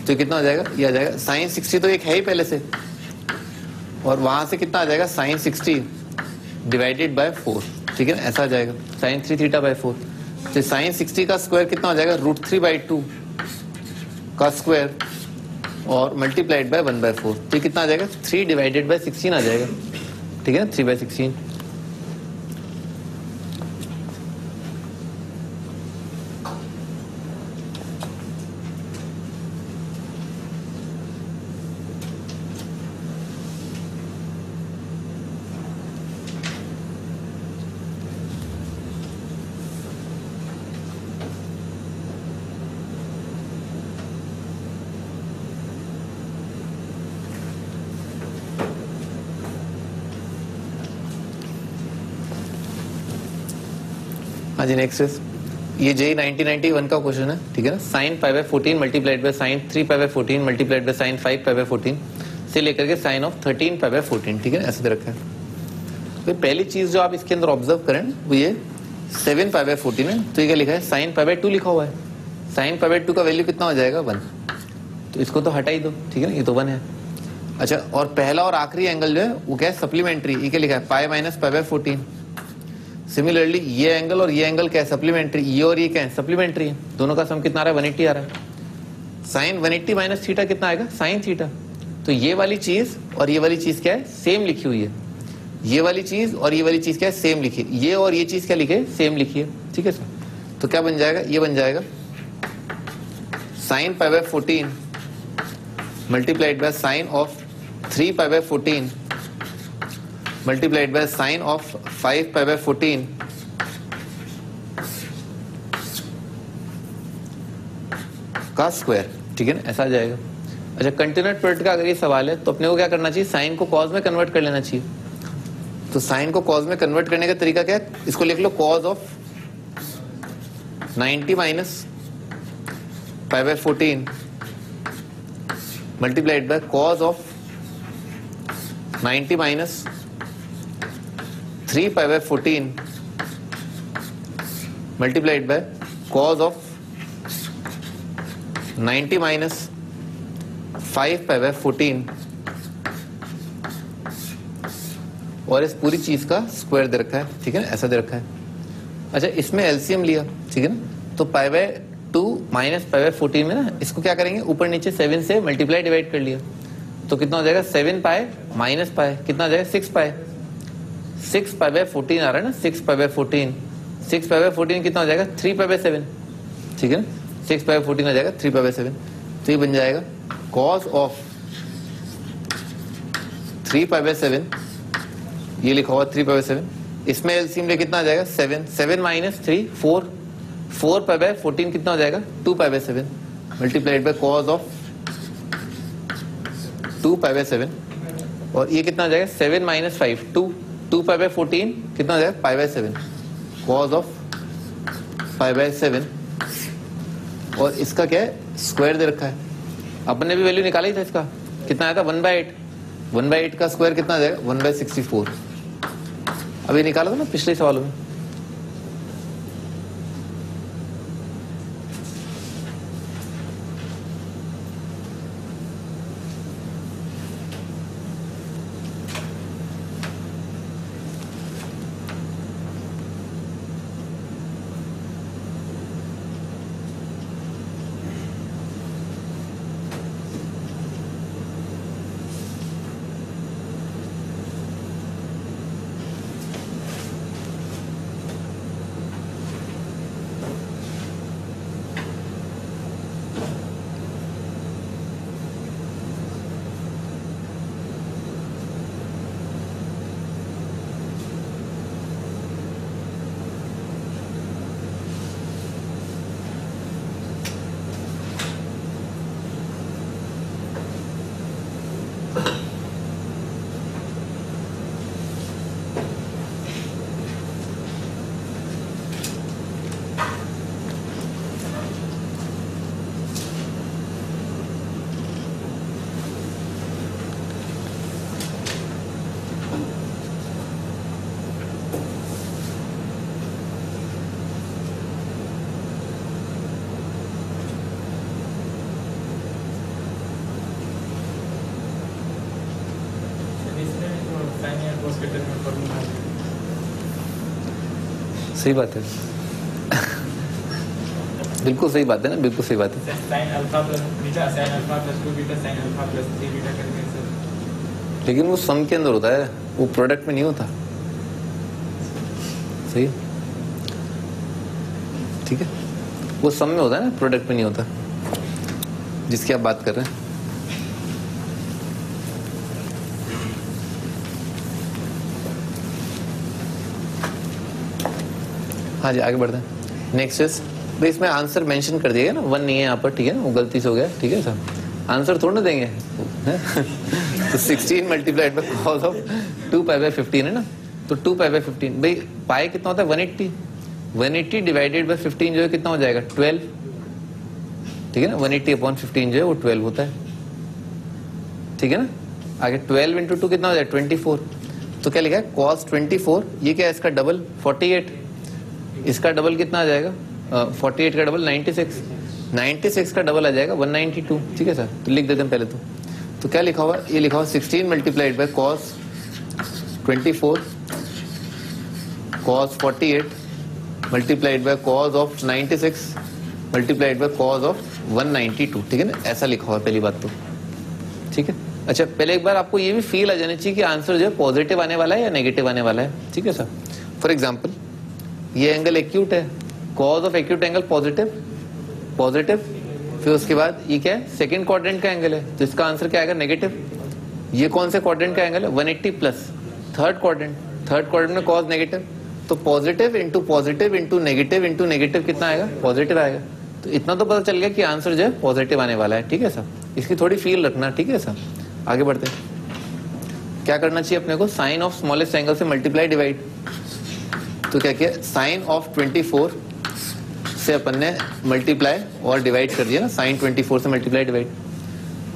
तो कितना हो जाएगा, ये आ जाएगा साइन 60 तो एक है ही पहले से, और वहां से कितना आ जाएगा साइन 60 डिवाइडेड बाय 4, ठीक है ना, ऐसा आ जाएगा साइन 3 थीटा बाय 4। तो साइन 60 का स्क्वायर कितना हो जाएगा, √3/2 का स्क्वायर और मल्टीप्लाइड बाय 1/4, तो ये कितना आ जाएगा 3 डिवाइडेड बाय 16 आ जाएगा, ठीक है ना, 3/16। हाँ जी, नेक्स्ट इज ये JEE 1991 का क्वेश्चन है, ठीक है ना। Sine π/14 multiplied by sine 3π/14 multiplied by sine 5π/14 से लेकर के साइन ऑफ 13π/14, ठीक है, ऐसे दे रखा है। तो पहली चीज जो आप इसके अंदर ऑब्जर्व करें वो ये 7π/14 है, तो ये क्या लिखा है, साइन π/2 लिखा हुआ है। साइन π/2 का वैल्यू कितना हो जाएगा, 1, तो इसको तो हटा ही दो, ठीक है ना, ये तो 1 है। अच्छा, और पहला और आखिरी एंगल जो है वो क्या है, सप्लीमेंट्री, ये क्या लिखा है, π-π/14। सिमिलरली ये एंगल और ये एंगल क्या है, सप्लीमेंट्री, ये और ये क्या है, सप्लीमेंट्री है। दोनों का सम कितना आ रहा है, 180 आ रहा है। साइन 180 माइनस थीटा कितना आएगा, साइन थीटा। तो ये वाली चीज और ये वाली चीज क्या है, सेम लिखी हुई है। ये वाली चीज और ये वाली चीज क्या है, सेम लिखी है। ये और ये चीज क्या लिखे, सेम लिखी है, ठीक है सर। तो क्या बन जाएगा, ये बन जाएगा sine π/14 multiplied by sine of 3π/14 multiplied by sine of 5π/14 का स्क्वायर, ठीक है ना, ऐसा आ जाएगा। अच्छा, कंटिन्यूट प्रोडक्ट का अगर ये सवाल है तो अपने को क्या करना चाहिए, साइन को कॉस में कन्वर्ट कर लेना चाहिए। तो साइन को कॉस में कन्वर्ट करने का तरीका क्या है, इसको लिख लो cos of 90 minus π/14 multiplied by cos of 90 minus 3π/14 multiplied by cos of 90 minus 5π/14 और इस पूरी चीज का स्क्वायर दे रखा है, ठीक है ना, ऐसा दे रखा है। अच्छा, इसमें एलसीएम लिया, ठीक है ना, तो π/2 माइनस π/14 में ना इसको क्या करेंगे, ऊपर नीचे 7 से मल्टीप्लाई डिवाइड कर लिया, तो कितना हो जाएगा 7π माइनस π, कितना हो जाएगा 6π। 6π/14 आ रहा है ना, 6π/14, 6π/14 कितना हो जाएगा 3π/7, ठीक है ना, 6π/14 आ जाएगा 3π/7। तो ये बन जाएगा cos ऑफ 3π/7, ये लिखा हुआ 3π/7, इसमें एलसीएम ले कितना आ जाएगा 7, 7 माइनस 3 4, 4π/14 कितना हो जाएगा 2π/7 मल्टीप्लाइड बाय cos ऑफ 2π/7 और ये कितना हो जाएगा 7 माइनस 5 2π/14 कितना हो जाएगा π/7 cos ऑफ π/7 और इसका क्या है, स्क्वायर दे रखा है। अपने भी वैल्यू निकाला ही था इसका, कितना आया था 1/8, 1/8 का स्क्वायर कितना आ जाएगा 1/64। अभी निकाला था ना पिछले सवालों में, सही बात है। बिल्कुल सही बात है ना, बिल्कुल सही बात है। sin alpha plus beta, sin alpha plus 2 beta, sin alpha plus 3 beta करके सर। लेकिन वो सम के अंदर होता है, वो प्रोडक्ट में नहीं होता। सही, ठीक है, वो सम में होता है ना, प्रोडक्ट में नहीं होता, जिसकी आप बात कर रहे हैं। हाँ जी, आगे बढ़ते हैं। नेक्स्ट इज, भाई इसमें आंसर मेंशन कर दिया गया ना, 1 नहीं है यहाँ पर, ठीक है ना, वो गलती से हो गया, ठीक है सर, आंसर थोड़ा ना देंगे। तो 16 multiplied by cos of 2 pi by 15 है ना, तो 2 पाई बाय 15, भाई पाई कितना होता है 180, 180 डिवाइडेड बाय 15 जो है कितना हो जाएगा 12, ठीक है ना, 180 अपॉन 15 जो है वो 12 होता है, ठीक है ना। आगे 12 इंटू 2 कितना हो जाएगा 24, तो क्या लिखा है cos 24, ये क्या है इसका डबल 48, इसका डबल कितना आ जाएगा 48 का डबल 96, 96 का डबल आ जाएगा 192, ठीक है सर। तो लिख देते हैं पहले तो क्या लिखा हुआ, ये लिखा हुआ 16 multiplied by cos 24 cos 48 multiplied by cos of 96 multiplied by cos of 192, ठीक है ना, ऐसा लिखा हुआ पहली बात तो, ठीक है। अच्छा, पहले एक बार आपको ये भी फील आ जाना चाहिए कि आंसर जो है पॉजिटिव आने वाला है या नेगेटिव आने वाला है, ठीक है सर। फॉर एग्जाम्पल ये एंगल एक्यूट है, cause of acute angle positive, फिर उसके बाद ये क्या है सेकंड क्वाड्रेंट का एंगल है, तो इसका आंसर क्या आएगा नेगेटिव। ये कौन से क्वाड्रेंट का एंगल है 180 प्लस थर्ड क्वाड्रेंट में कॉज नेगेटिव, तो positive into positive into negative कितना आएगा पॉजिटिव आएगा। तो इतना तो पता चल गया कि आंसर जो है पॉजिटिव आने वाला है, ठीक है सर, इसकी थोड़ी फील रखना, ठीक है सर। आगे बढ़ते हैं, क्या करना चाहिए अपने को, साइन ऑफ स्मॉलेस्ट एंगल से मल्टीप्लाई डिवाइड, तो क्या किया साइन ऑफ 24 से अपन ने मल्टीप्लाई और डिवाइड कर दिया ना, साइन 24 से मल्टीप्लाई डिवाइड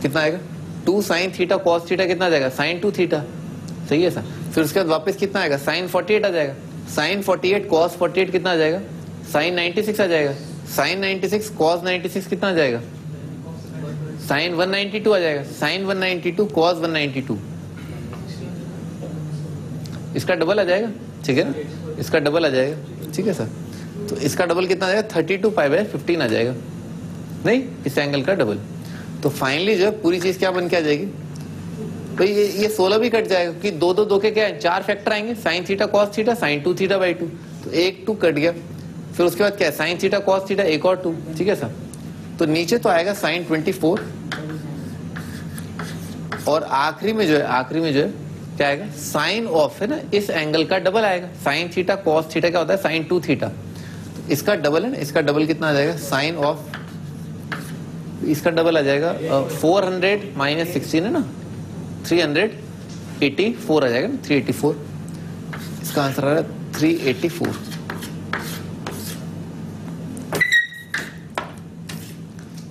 कितना आएगा 2 साइन थीटा कॉस थीटा कितना आ जाएगा साइन 2 थीटा, सही है सर। फिर उसके बाद वापस कितना आएगा साइन 48 आ जाएगा, साइन 48 कॉस 48 कितना आ जाएगा साइन 96 आ जाएगा, साइन 96 कॉस 96 कितना आ जाएगा साइन 192 आ जाएगा, साइन 192 कॉस 192, इसका डबल आ जाएगा, ठीक है ना, इसका डबल आ जाएगा, ठीक है सर। तो इसका डबल कितना आ जाएगा 32 पाई बाय 15 आ जाएगा, नहीं इस एंगल का डबल। तो फाइनली जो है पूरी चीज क्या बन के आ जाएगी भाई, ये 16 भी कट जाएगा कि 2 के क्या है 4 फैक्टर आएंगे, sign theta cos theta sine 2 theta by 2, तो 1 2 कट गया। फिर उसके बाद क्या है साइन थीटा कॉस थीटा एक और 2, ठीक है सर। तो नीचे तो आएगा साइन 24 और आखिरी में जो है क्या आएगा साइन ऑफ है ना इस एंगल का डबल आएगा, साइन थीटा कॉस थीटा क्या होता है साइन 2 थीटा, तो इसका डबल है ना, इसका डबल कितना आ जाएगा साइन ऑफ, इसका डबल आ जाएगा 400 माइनस 16 है ना 384 आ जाएगा ना 384, इसका आंसर आ रहा है 384,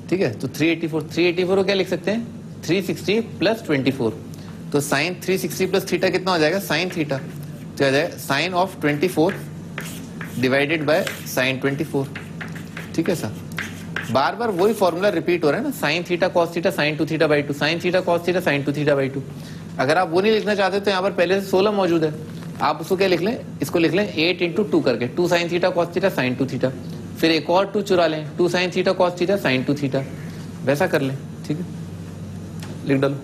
ठीक है। तो 384 को क्या लिख सकते हैं 360 प्लस 24, तो साइन 360 प्लस थीटा कितना हो जाएगा साइन थीटा, तो आ जाएगा sine of 24 divided by sine 24, ठीक है सर। बार बार वही फॉर्मूला रिपीट हो रहा है ना, sine theta cos theta sine 2 theta by 2, sine theta cos theta sine 2 theta by 2। अगर आप वो नहीं लिखना चाहते तो यहाँ पर पहले से 16 मौजूद है, आप उसको क्या लिख लें, इसको लिख लें 8 इंटू 2 करके, 2 sine theta cos theta sine 2 theta, फिर एक और 2 चुरा लें 2 sine theta cos theta sine 2 theta, वैसा कर लें, ठीक है, लिख डालो।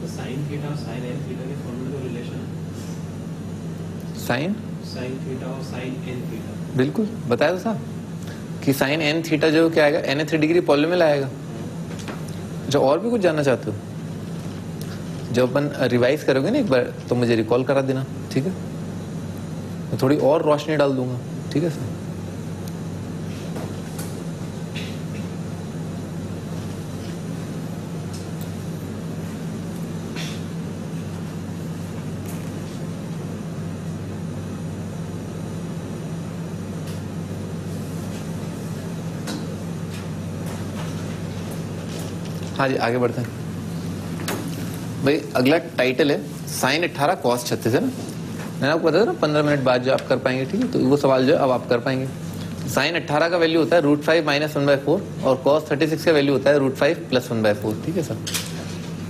साइन थीटा और साइन एन थीटा के फॉर्मूले का रिलेशन है, साइन थीटा और साइन एन थीटा, बिल्कुल बताया था साहब कि साइन एन थीटा जो क्या आएगा एन 3 डिग्री पॉलिनोमियल आएगा। जो और भी कुछ जानना चाहते हो, जब अपन रिवाइज करोगे ना एक बार तो मुझे रिकॉल करा देना, ठीक है, मैं थोड़ी और रोशनी डाल दूंगा, ठीक है सर। हाँ जी, आगे बढ़ते हैं। भाई अगला टाइटल है साइन 18 कॉस 36 है ना, मैंने आपको बताया ना 15 मिनट बाद जो आप कर पाएंगे, ठीक है, तो वो सवाल जो है अब आप कर पाएंगे। साइन 18 का वैल्यू होता है √5 - 1/4 और कॉस 36 का वैल्यू होता है √5 + 1/4, ठीक है सर,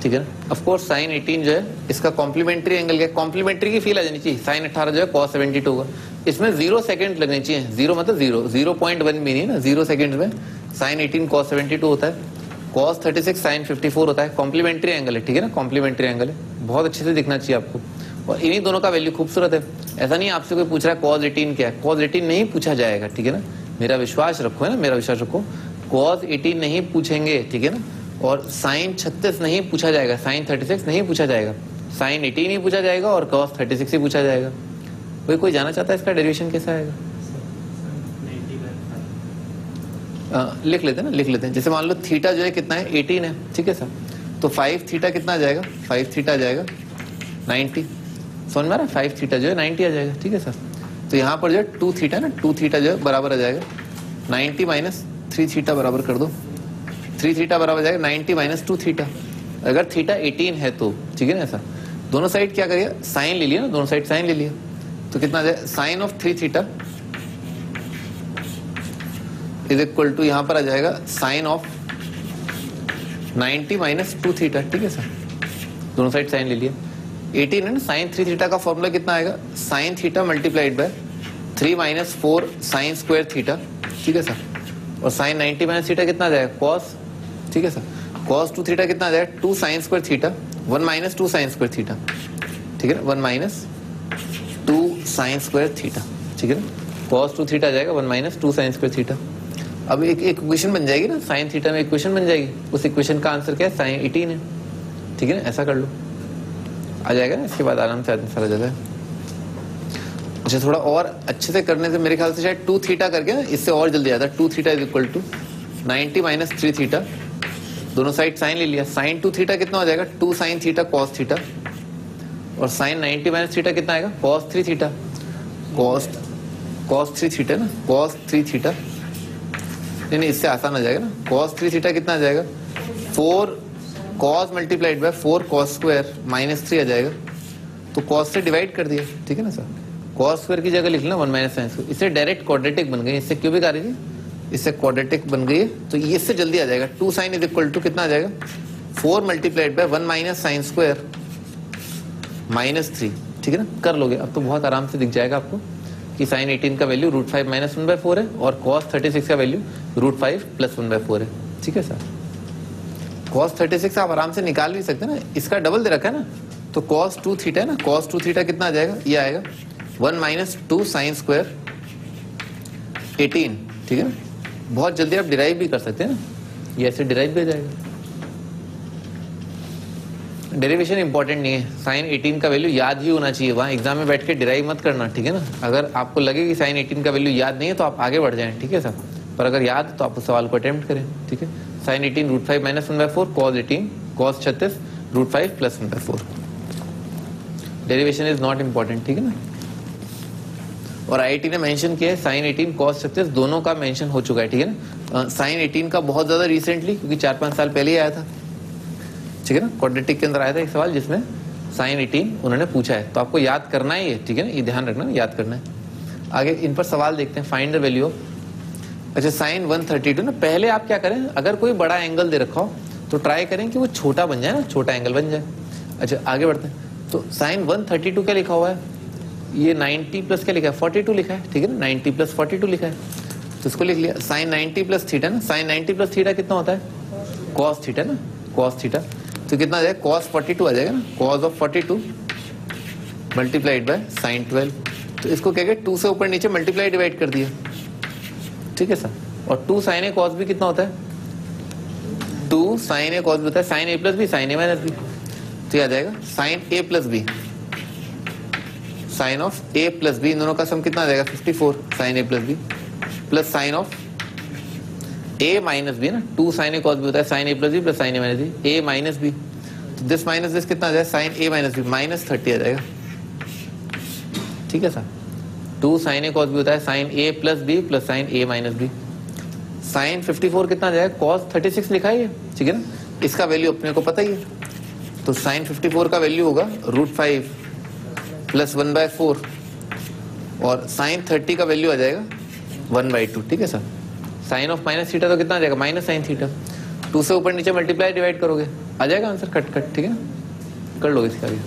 ठीक है ना। ऑफ कोर्स साइन 18 जो है इसका कॉम्प्लीमेंट्री एंगल क्या, कॉम्प्लीमेंट्री की फील आ जानी चाहिए। साइन 18 जो है कॉस 72 होगा, इसमें 0 सेकंड लगने चाहिए, 0 मतलब 0.1 भी नहीं ना, 0 सेकंड में साइन 18 कॉस 72 होता है, कॉस 36 साइन 54 होता है। कॉम्प्लीमेंट्री एंगल है, ठीक है ना, कॉम्प्लीमेंट्री एंगल है, बहुत अच्छे से दिखना चाहिए आपको। और इन्हीं दोनों का वैल्यू खूबसूरत है। ऐसा नहीं आपसे कोई पूछ रहा है कॉस 18 क्या है, कॉस 18 नहीं पूछा जाएगा, ठीक है ना, मेरा विश्वास रखो, है ना, मेरा विश्वास रखो, कॉस 18 नहीं पूछेंगे, ठीक है ना। और साइन 36 नहीं पूछा जाएगा, साइन 36 नहीं पूछा जाएगा, साइन 18 ही पूछा जाएगा और कॉस 36 ही पूछा जाएगा। कोई जाना चाहता है इसका डेरिवेशन कैसा आएगा? लिख लेते हैं ना, लिख लेते हैं। जैसे मान लो थीटा जो है कितना है, 18 है, ठीक है सर, तो 5 थीटा कितना आ जाएगा, 5 थीटा आ जाएगा 90, समझ में आ रहा है, 5 थीटा जो है 90 आ जाएगा, ठीक है सर। तो यहाँ पर जो है 2 थीटा ना, 2 थीटा जो है बराबर आ जाएगा 90 - 3 थीटा बराबर कर दो, 3 थीटा बराबर आ जाएगा 90 - 2 थीटा। अगर थीटा 18 है तो, ठीक है ना सर, दोनों साइड क्या करिए, साइन ले लिया ना, दोनों साइड साइन ले लिया, तो कितना आ जाएगा, sine of 3 theta is equal to यहाँ पर आ जाएगा साइन ऑफ 90 - 2 थीटा, ठीक है सर, दोनों साइड साइन ले लिया। 18 है ना, साइन 3 थीटा का फॉर्मूला कितना आएगा, sine theta multiplied by 3 - 4 sign square theta, ठीक है सर, और साइन 90 - थीटा कितना आ जाएगा, कॉस, ठीक है सर, कॉस 2 थीटा कितना आ जाएगा, 2 sign square theta, 1 - 2 sign square theta, ठीक है ना, 1 - 2 साइन स्क्वायर थीटा, ठीक है ना, कॉस 2 थीटा आ जाएगा 1 - 2 साइन स्क्वायर थीटा। अब एक इक्वेशन बन जाएगी ना, साइन थीटा में इक्वेशन बन जाएगी, उस इक्वेशन का आंसर क्या है, साइन 18 है, ठीक है ना, ऐसा कर लो, आ जाएगा ना, इसके बाद आराम से आंसर आ जाता है। अच्छा, थोड़ा और अच्छे से करने से मेरे ख्याल से शायद 2 थीटा करके ना, इससे और जल्दी आता है। 2 theta is equal to 90 - 3 theta, दोनों साइड साइन ले लिया, साइन 2 थीटा कितना हो जाएगा, 2 साइन थीटा कॉस थीटा, और साइन 90 - थीटा कितना आएगा, कॉस 3 थीटा, कॉस 3 थीटा ना, कॉस 3 थीटा, नहीं इससे आसान आ जाएगा ना, cos 3 थीटा कितना आ जाएगा, 4 cos multiplied by 4 cos square -3 आ जाएगा, तो cos से डिवाइड कर दिया, ठीक है ना सर, cos स्क्वायर की जगह लिख लेना 1 - sin स्क्वायर, इससे डायरेक्ट क्वाड्रेटिक बन गई, इससे क्यूबिक आ रही थी, इससे क्वाड्रेटिक बन गई है, तो ये इससे जल्दी आ जाएगा। 2 sin इज इक्वल टू कितना आ जाएगा, 4 मल्टीप्लाइड बाय 1 - sin स्क्वायर -3, ठीक है ना, कर लोगे अब तो बहुत आराम से दिख जाएगा आपको कि साइन 18 का वैल्यू √5 - 1/4 है और cos 36 का वैल्यू √5 + 1/4 है, ठीक है सर। cos 36 आप आराम से निकाल भी सकते हैं ना, इसका डबल दे रखा है ना, तो cos 2 थीटा है ना, cos 2 थीटा कितना आ जाएगा, ये आएगा 1 - 2 साइन स्क्वायर 18, ठीक है ना, बहुत जल्दी आप डिराइव भी कर सकते हैं ना, ये ऐसे डिराइव भी हो जाएगा। डेरिवेशन इंपॉर्टेंट नहीं है, साइन 18 का वैल्यू याद ही होना चाहिए, वहाँ एग्जाम में बैठ के डिराइव मत करना, ठीक है ना। अगर आपको लगे कि साइन 18 का वैल्यू याद नहीं है तो आप आगे बढ़ जाएं, ठीक है सर, पर अगर याद है तो आप उस सवाल को अटेम्प्ट करें, ठीक है। Sign 18 √5 - 1/4, cos 18 cos 36 √5 + 1/4, derivation is not important, ठीक है ना। और IIT ने मेंशन किया है साइन 18 cos 36 दोनों का मेंशन हो चुका है, ठीक है ना। साइन 18 का बहुत ज्यादा रिसेंटली, क्योंकि 4-5 साल पहले ही आया था, ठीक है ना, क्वाड्रेटिक के अंदर आया था एक सवाल जिसमें साइन 18 उन्होंने पूछा है, तो आपको याद करना ही है, ठीक है ना, ये ध्यान रखना, याद करना है। आगे इन पर सवाल देखते हैं, फाइंड द वैल्यू ऑफ, अच्छा साइन 132 ना, पहले आप क्या करें, अगर कोई बड़ा एंगल दे रखा हो तो ट्राई करें कि वो छोटा बन जाए ना, छोटा एंगल बन जाए। अच्छा आगे बढ़ते हैं, तो साइन 132 क्या लिखा हुआ है, ये 90 प्लस क्या लिखा है, 42 लिखा है, ठीक है ना, 90 + 42 लिखा है, तो इसको लिख लिया। साइन 90 + थीटा ना, साइन 90 + थीटा कितना होता है, cos थीटा ना, cos थीटा, तो कितना आ जाएगा, cos 42 आ जाएगा ना, cos of 42 multiplied by sine 12, तो इसको क्या कहते हैं, 2 से ऊपर नीचे मल्टीप्लाई डिवाइड कर दिया, ठीक है सर। और 2 sin A cos B कितना होता है, 2 sin A cos B होता है sin A + B sin A - B, तो ये आ जाएगा sin A + B, sin of A + B, इन दोनों का सम कितना आ जाएगा, 54 sin A + B plus sign of A - B ना, 2 sin A cos B होता है sin A + B plus sin A - B, A - B, तो दिस माइनस दिस कितना आ जाएगा, sin A - B -30 आ जाएगा, ठीक है sir. 2 sin A cos B होता है sin A + B plus sin A - B, sin 54 कितना आ जाएगा, cos 36 लिखा है, ठीक है ना, इसका वैल्यू अपने को पता ही है, तो साइन 54 का वैल्यू होगा √5 प्लस 1/4 और साइन 30 का वैल्यू आ जाएगा 1/2। ठीक है sir. Sine of minus theta तो कितना आ जाएगा, माइनस साइन थीटा। 2 से ऊपर नीचे मल्टीप्लाई डिवाइड करोगे, आ जाएगा आंसर कट कट। ठीक है, कर लोगे इसका भी।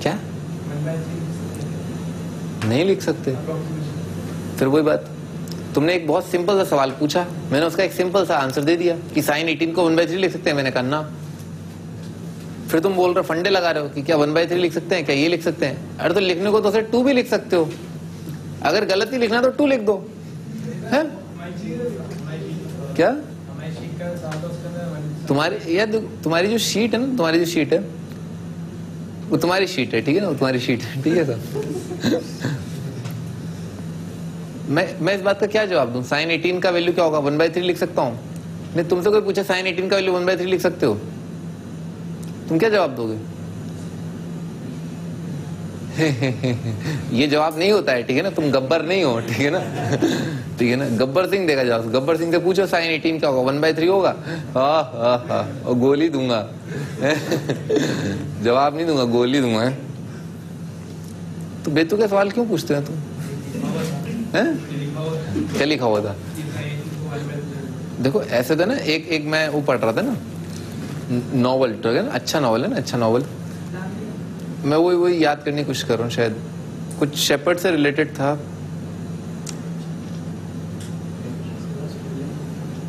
क्या नहीं लिख सकते? फिर वही बात, तुमने एक बहुत सिंपल सा सवाल पूछा, मैंने उसका एक सिंपल सा आंसर दे दिया कि साइन 18 को 1/3 लिख सकते हैं। मैंने कहा ना। फिर तुम बोल रहे हो, फंडे लगा रहे हो कि क्या 1/3 लिख सकते हैं, क्या ये लिख सकते हैं। अरे तो लिखने को तो सिर्फ 2 भी लिख सकते हो, अगर गलत ही लिखना तो 2 लिख दो है क्या। तुम्हारी यार तुम्हारी जो शीट है ना, तुम्हारी जो शीट है वो तुम्हारी शीट है, ठीक है ना, वो तुम्हारी शीट है। ठीक है सर। मैं इस बात का क्या जवाब दूं? साइन 18 का वैल्यू क्या होगा, 1/3 लिख सकता हूं। नहीं, तुमसे कोई पूछे साइन 18 का वैल्यू 1/3 लिख सकते हो, तुम क्या जवाब दोगे? ये जवाब नहीं होता है, ठीक है ना, तुम गब्बर नहीं हो, ठीक है ना। ठीक है ना, गब्बर सिंह देगा जवाब। गब्बर सिंह से पूछो साइन 18 क्या होगा, 1/3 होगा। और गोली दूंगा। जवाब नहीं दूंगा, गोली दूंगा। तो बेतु का सवाल क्यों पूछते हैं तुम? क्या लिखा हुआ था? देखो ऐसे था ना, एक मैं वो पढ़ रहा था ना, नॉवल, ठीक है ना, अच्छा नॉवल है ना, अच्छा नॉवल। मैं वही याद करने की कोशिश कर रहा हूँ, शायद कुछ शेपर्ड से रिलेटेड था,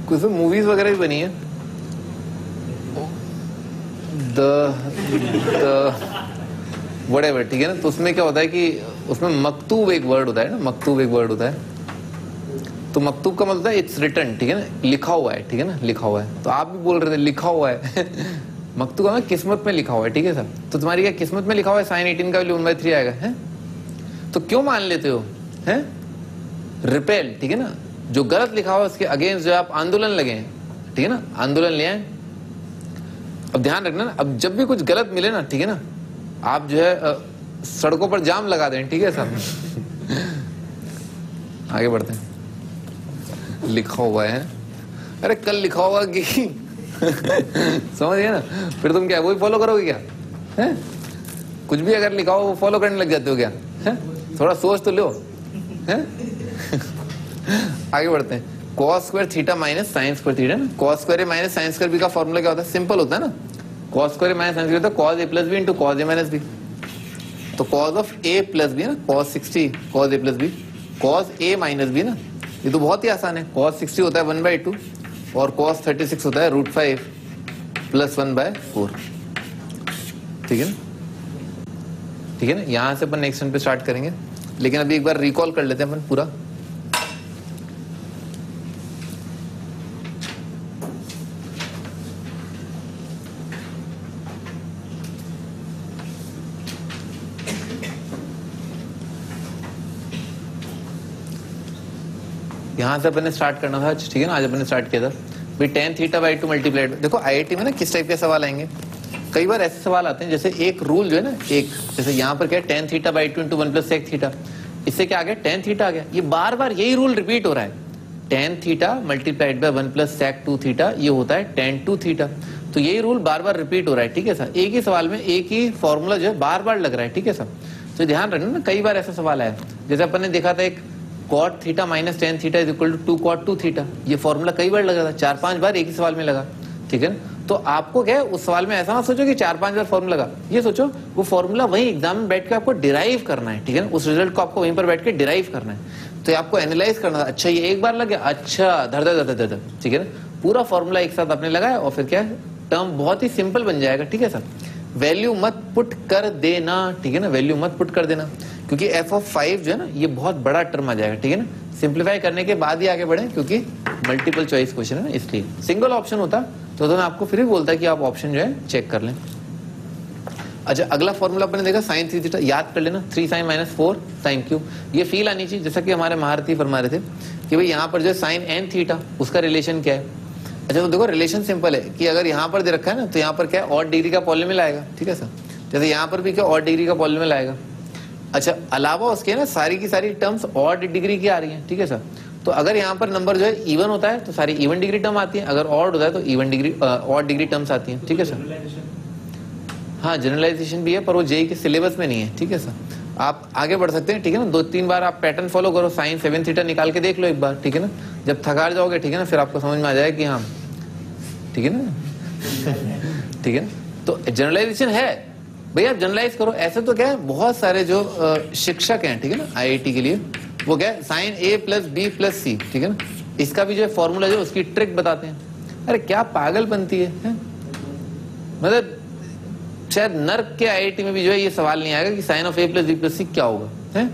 कुछ मूवीज वगैरह भी बनी है। व्हाटएवर, ठीक है ना। तो उसमें क्या होता है कि उसमें मकतूब एक वर्ड होता है ना, मकतूब एक वर्ड होता है। तो मकतूब का मतलब होता है इट्स रिटन, ठीक है ना, लिखा हुआ है, ठीक है ना, लिखा हुआ है। तो आप भी बोल रहे थे लिखा हुआ है। मकतूब का किस्मत में लिखा हुआ है, ठीक है सर। तो तुम्हारी क्या किस्मत में लिखा हुआ है साइन 18 का वैल्यू 1/3 आएगा, है? तो क्यों मान लेते हो, है? रिपेल, ठीक है ना, जो गलत लिखा हुआ है उसके अगेंस्ट जो आप आंदोलन लगे हैं, ठीक है ना, आंदोलन ले आए। अब ध्यान रखना ना, अब जब भी कुछ गलत मिले ना, ठीक है ना, आप जो है सड़कों पर जाम लगा दें, ठीक है सर। आगे बढ़ते हैं। लिखा हुआ है, अरे कल लिखा होगा कि समझ गए ना, फिर तुम क्या वही फॉलो करोगे क्या, है? कुछ भी अगर लिखा हो वो फॉलो करने लग जाते हो क्या, है? थोड़ा सोच तो लो, है? आगे बढ़ते हैं। cos square theta minus sine square theta ना, cos square minus sine square b का फॉर्मूला क्या होता है? सिंपल होता है ना, cos square minus sine square होता है cos a plus b into cos a minus b. तो cos of a plus b ना, cos 60 cos a plus b, cos a minus B ना, ये तो बहुत ही आसान है। cos 60 होता है 1/2 और cos 36 होता है √5 प्लस 1/4, ठीक है ना, ठीक है ना। यहां से अपन नेक्स्ट पे स्टार्ट करेंगे, लेकिन अभी एक बार रिकॉल कर लेते हैं अपन पूरा। यहां से अपन ने स्टार्ट करना था, ठीक है ना, आज अपन ने स्टार्ट किया था भाई tan θ/2 मल्टीप्लाइड। देखो आईआईटी में ना किस टाइप के सवाल आएंगे, कई बार ऐसे सवाल आते हैं, जैसे एक रूल जो है ना, एक जैसे यहाँ पर क्या है tan θ/2 इंटू 1 + sec θ, इससे क्या आ गया, tan θ आ गया। ये बार बार यही रूल रिपीट हो रहा है, tan θ मल्टीप्लाइड बाय 1 + sec 2 θ, ये होता है tan 2 θ। तो यही रूल बार बार रिपीट हो रहा है, ठीक है सर। एक ही सवाल में एक ही फॉर्मूला जो है बार बार लग रहा है, ठीक है सर। तो ध्यान रखना ना, कई बार ऐसा सवाल आया, जैसे अपन ने देखा था एक cot θ minus tan θ is equal to 2 cot 2 θ। ये फॉर्मूला कई बार लगा था, 4-5 बार एक ही सवाल में लगा, ठीक है ना। तो आपको क्या है, उस सवाल में ऐसा मत सोचो कि 4-5 बार फॉर्मूला लगा, ये सोचो वो फॉर्मूला वही एग्जाम में बैठ के आपको डिराइव करना है, ठीक है ना, उस रिजल्ट को आपको वहीं पर बैठ के डिराइव करना है। तो आपको एनालाइज करना था, अच्छा ये एक बार लग गया, अच्छा धर धर धर, ठीक है ना, पूरा फॉर्मूला एक साथ आपने लगाया और फिर क्या है, टर्म बहुत ही सिंपल बन जाएगा, ठीक है सर। वैल्यू मत पुट कर देना, ठीक है ना, वैल्यू मत पुट कर देना, क्योंकि f(5) जो है ना, ये बहुत बड़ा टर्म आ जाएगा, ठीक है ना। सिंप्लीफाई करने के बाद ही आगे बढ़े, क्योंकि मल्टीपल चॉइस क्वेश्चन है ना, इसलिए। सिंगल ऑप्शन होता तो मैं आपको फिर भी बोलता कि आप ऑप्शन जो है चेक कर लें। अच्छा, अगला फॉर्मूला अपने देखा साइन 3 थीटा, याद कर लेना, 3 sin - 4 sin क्यूब। ये फील आनी चाहिए, जैसा कि हमारे महारथी फरमा रहे थे कि भाई यहाँ पर जो साइन n थीटा उसका रिलेशन क्या है। अच्छा, तो देखो रिलेशन सिंपल है कि अगर यहाँ पर दे रखा है ना, तो यहाँ पर क्या है, ऑड डिग्री का पॉलिनोमियल आएगा, ठीक है सर। जैसे यहाँ पर भी क्या ऑड डिग्री का पॉलिनोमियल आएगा। अच्छा, अलावा उसके ना सारी की सारी टर्म्स ऑड डिग्री की आ रही है, ठीक है सर। तो अगर यहाँ पर नंबर जो है इवन होता है तो सारी इवन डिग्री टर्म आती है, अगर ऑड होता है तो even degree odd degree terms आती हैं, ठीक है सर। हाँ, जनरलाइजेशन भी है, पर वो जेई के सिलेबस में नहीं है, ठीक है सर। आप आगे बढ़ सकते हैं, ठीक है ना। 2-3 बार आप पैटर्न फॉलो करो, साइन 7 थीटा निकाल के देख लो एक बार, ठीक है ना। जब थकार जाओगे, ठीक है ना, फिर आपको समझ में आ जाएगा कि हाँ, ठीक है ना। ठीक है ना, तो जनरलाइजेशन है भैया, आप जनरलाइज करो। ऐसे तो क्या है, बहुत सारे जो शिक्षक हैं, ठीक है ना, आईआईटी के लिए, वो क्या है, साइन a + b + c, ठीक है ना, इसका भी जो है फॉर्मूला जो उसकी ट्रिक बताते हैं। अरे क्या पागल बनती है? मतलब शायद नर्क के आईआईटी में भी जो है ये सवाल नहीं आएगा कि sign of a + b + c क्या होगा, है?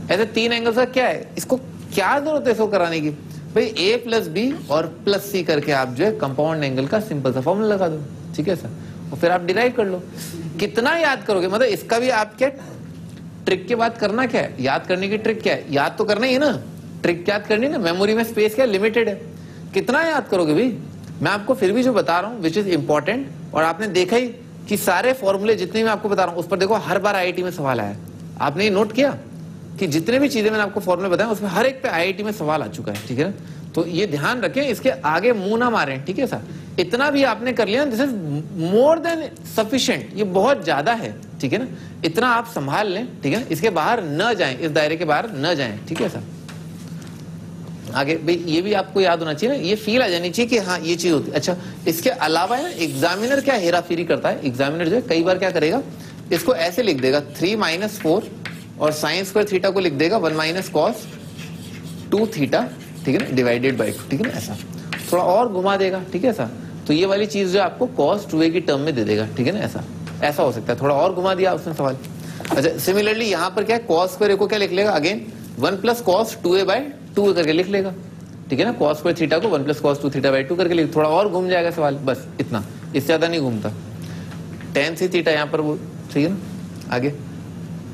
ऐसे 3 एंगल्स का क्या है, इसको क्या जरूरत है इसको कराने की? भाई a + b और +c करके आप जो है कंपाउंड एंगल का सिंपल सा फॉर्मूला लगा दो, ठीक है सर, और फिर आप डिराइव कर लो। कितना याद करोगे, मतलब इसका भी आप क्या ट्रिक की बात करना, क्या है याद करने की ट्रिक, क्या है याद तो करना ही है ना, ट्रिक याद करनी है ना। मेमोरी में स्पेस क्या लिमिटेड है, कितना याद करोगे भाई? मैं आपको फिर भी जो बता रहा हूँ विच इज इंपॉर्टेंट, और आपने देखा ही कि सारे फॉर्मूले जितने मैं आपको बता रहा हूँ उस पर देखो हर बार आईआईटी में सवाल आया। आपने ये नोट किया कि जितने भी चीजें मैंने आपको फॉर्मूले बताए उसमें हर एक पे आईआईटी में सवाल आ चुका है, ठीक है ना। तो ये ध्यान रखें, इसके आगे मुंह ना मारें, ठीक है सर। इतना भी आपने कर लिया, this is more than sufficient, ये बहुत ज्यादा है, ठीक है ना। इतना आप संभाल लें, ठीक है ना, इसके बाहर न जाएं, इस दायरे के बाहर न जाएं, ठीक है सर। आगे भाई ये भी आपको याद होना चाहिए ना, ये फील आ जानी चाहिए कि हाँ ये चीज होती है। अच्छा, इसके अलावा है ना, एग्जामिनर क्या हेराफेरी करता है, एग्जामिनर जो है कई बार क्या करेगा, इसको ऐसे लिख देगा 3 - 4 और sin² थीटा को लिख देगा 1 - cos 2 थीटा, ठीक है ना, डिवाइडेड बाई 2, ठीक है ना, ऐसा थोड़ा और घुमा देगा, ठीक है सर। तो ये वाली चीज जो आपको cos 2a की टर्म में दे देगा, ठीक है ना, ऐसा हो सकता है, थोड़ा और घुमा दिया उसने सवाल। अच्छा, सिमिलरली यहाँ पर क्या है, cos² को क्या लिख लेगा, अगेन 1 + cos 2a/2 करके लिख लेगा, ठीक है ना। cos² थीटा को 1 + cos 2 थीटा/2 करके लिख, थोड़ा और घूम जाएगा सवाल, बस इतना, इससे ज्यादा नहीं घूमता। tan c थीटा यहाँ पर वो, ठीक है ना। आगे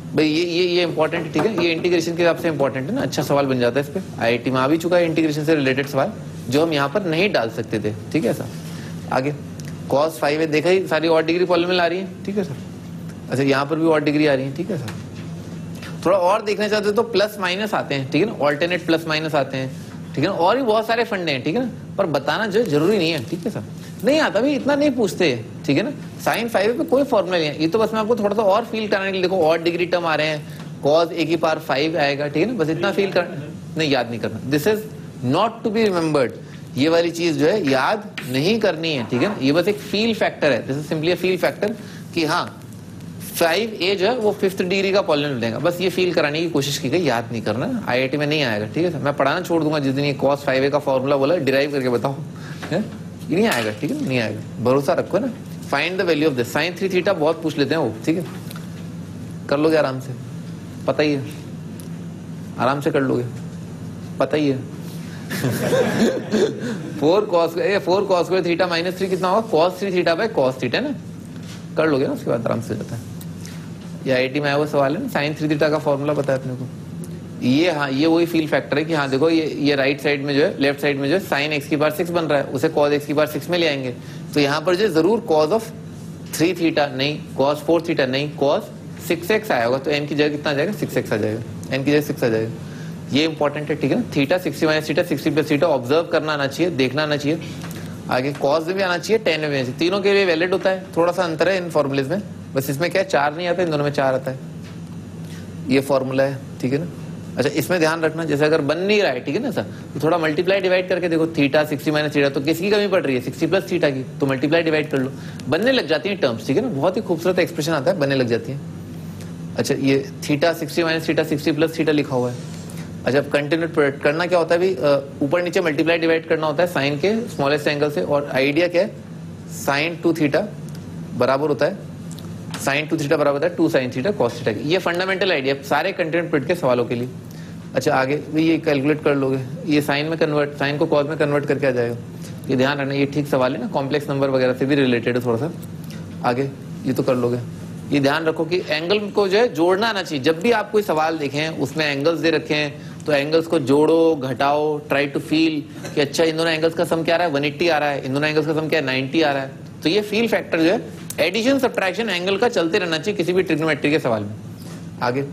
भाई ये इंपॉर्टेंट है, ठीक है, ये इंटीग्रेशन के हिसाब से इंपॉर्टेंट है ना, अच्छा सवाल बन जाता है इस पे। आईआईटी में आ भी चुका है इंटीग्रेशन से रिलेटेड सवाल, जो हम यहाँ पर नहीं डाल सकते थे, ठीक है सर। आगे cos 5 है, देखा ही सारी ऑड डिग्री पॉलिनोमियल आ रही है, ठीक है सर। अच्छा, यहाँ पर भी ऑड डिग्री आ रही है, ठीक है सर। थोड़ा और देखना चाहते हो तो प्लस माइनस आते हैं, ठीक है ना, ऑल्टरनेट प्लस माइनस आते हैं, ठीक है ना, और भी बहुत सारे फंडे हैं, ठीक है ना, पर बताना जो जरूरी नहीं है, ठीक है सर। नहीं आता भाई, इतना नहीं पूछते, ठीक है ना। sin 5 पे कोई फॉर्मूला नहीं है, ये तो बस मैं आपको थोड़ा सा और फील कराने के लिए, देखो ऑड डिग्री टर्म आ रहे हैं, cos a⁵ आएगा, ठीक है ना, बस इतना फील कर, नहीं याद नहीं करना, this is not to be remembered. ये वाली चीज जो है याद नहीं करनी है, ठीक है ना, ये बस एक फील फैक्टर है, this is simply a fill factor कि हाँ 5a जो है वो 5th डिग्री का पॉलिनोमियल देगा, बस ये फील कराने की कोशिश की गई, याद नहीं करना, आईआईटी में नहीं आएगा, ठीक है सर। मैं पढ़ाना छोड़ दूंगा जिस दिन ये cos 5a का फॉर्मूला बोला डिराइव करके बताओ, है ये नहीं आएगा, ठीक है, नहीं आएगा, भरोसा रखो ना। Find the value of this, sin 3 theta बहुत पूछ लेते हैं वो, ठीक है, कर लोगे आराम से, पता ही है, आराम से कर लोगे, पता ही है। 4 cos² थीटा -3 कितना होगा, cos 3 थीटा/cos थीटा ना, कर लोगे ना, उसके बाद आराम से जाता है। ये आईआईटी में आया वो सवाल है ना, sin 3 थीटा का फॉर्मूला बताया अपने को। ये हाँ, ये वही फील फैक्टर है कि हाँ देखो ये राइट साइड में जो है, लेफ्ट साइड में जो है sin x⁻6 बन रहा है, उसे cos x⁻6 में ले आएंगे, तो यहाँ पर जो जरूर cos 3 थीटा नहीं, cos 4 थीटा नहीं, cos 6x आया होगा, तो n की जगह कितना आ जाएगा, 6x आ जाएगा, n की जगह 6 आ जाएगा। ये इंपॉर्टेंट है, ठीक है ना। थीटा 60 - थीटा 60 + थीटा ऑब्जर्व करना आना चाहिए, देखना आना चाहिए। आगे cos में भी आना चाहिए, tan में भी आना चाहिए, तीनों के लिए वैलिड होता है। थोड़ा सा अंतर है इन फॉर्मूलेज में, बस इसमें क्या है 4 नहीं आता, इन दोनों में 4 आता है। ये फॉर्मूला है, ठीक है ना। अच्छा, इसमें ध्यान रखना, जैसे अगर बन नहीं रहा है, ठीक है ना सर, तो थोड़ा मल्टीप्लाई डिवाइड करके देखो, थीटा 60 - थीटा, तो किसकी कमी पड़ रही है, 60 + थीटा की, तो मल्टीप्लाई डिवाइड कर लो, बनने लग जाती है टर्म्स, ठीक है ना, बहुत ही खूबसूरत एक्सप्रेशन आता है, बनने लग जाती है। अच्छा, ये थीटा 60 - थीटा 60 + थीटा लिखा हुआ है। अच्छा, अब कंटिन्यूट प्रोडक्ट करना क्या होता है भाई, ऊपर नीचे मल्टीप्लाई डिवाइड करना होता है साइन के स्मॉलेस्ट एंगल से, और आइडिया क्या है, sin 2 थीटा बराबर होता है, sin 2 थीटा बराबर होता है 2 sin थीटा cos थीटा की। ये फंडामेंटल आइडिया सारे कंटिन्यूट प्रोडक्ट के सवालों के लिए। अच्छा आगे भी ये कैलकुलेट कर लोगे, ये साइन में कन्वर्ट, साइन को कॉस में कन्वर्ट करके आ जाएगा। ये ध्यान रखना, ये ठीक सवाल है ना, कॉम्प्लेक्स नंबर वगैरह से भी रिलेटेड है थोड़ा सा। आगे ये तो कर लोगे। ये ध्यान रखो कि एंगल को जो है जोड़ना आना चाहिए। जब भी आप कोई सवाल देखें उसमें एंगल्स दे रखे हैं तो एंगल्स को जोड़ो, घटाओ, ट्राई टू फील कि अच्छा इन दोनों एंगल्स का सम क्या आ रहा है, 180 आ रहा है, इन दोनों एंगल्स का सम क्या है, 90 आ रहा है। तो ये फील फैक्टर जो है एडिशन सब्ट्रैक्शन एंगल का चलते रहना चाहिए किसी भी ट्रिग्नोमेट्री के सवाल में। आगे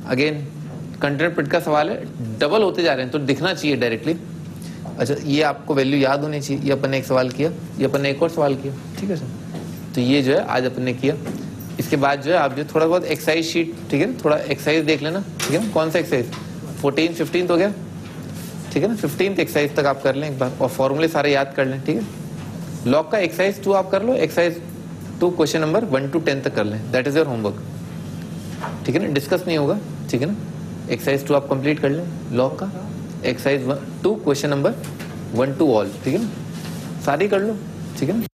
अगेन कंटिन्यूटी पिट का सवाल है, डबल होते जा रहे हैं तो दिखना चाहिए डायरेक्टली। अच्छा ये आपको वैल्यू याद होनी चाहिए। ये अपन ने एक सवाल किया, ये अपन ने एक और सवाल किया, ठीक है सर। तो ये जो है आज अपन ने किया। इसके बाद जो है आप जो थोड़ा बहुत एक्सरसाइज शीट, ठीक है ना, थोड़ा एक्सरसाइज देख लेना, ठीक है ना। कौन सा एक्सरसाइज, 14, 15 हो गया, ठीक है ना। 15th एक्सरसाइज तक आप कर लें एक बार और फॉर्मूले सारे याद कर लें, ठीक है। लॉग का एक्सरसाइज 2 आप कर लो, एक्सरसाइज 2 क्वेश्चन नंबर 1 to 10 तक कर लें, दैट इज योर होमवर्क, ठीक है ना। डिस्कस नहीं होगा, ठीक है ना। एक्सरसाइज 2 आप कंप्लीट कर लें लॉग का, exercise 2 question number 1 to all, ठीक है ना, सारी कर लो, ठीक है ना।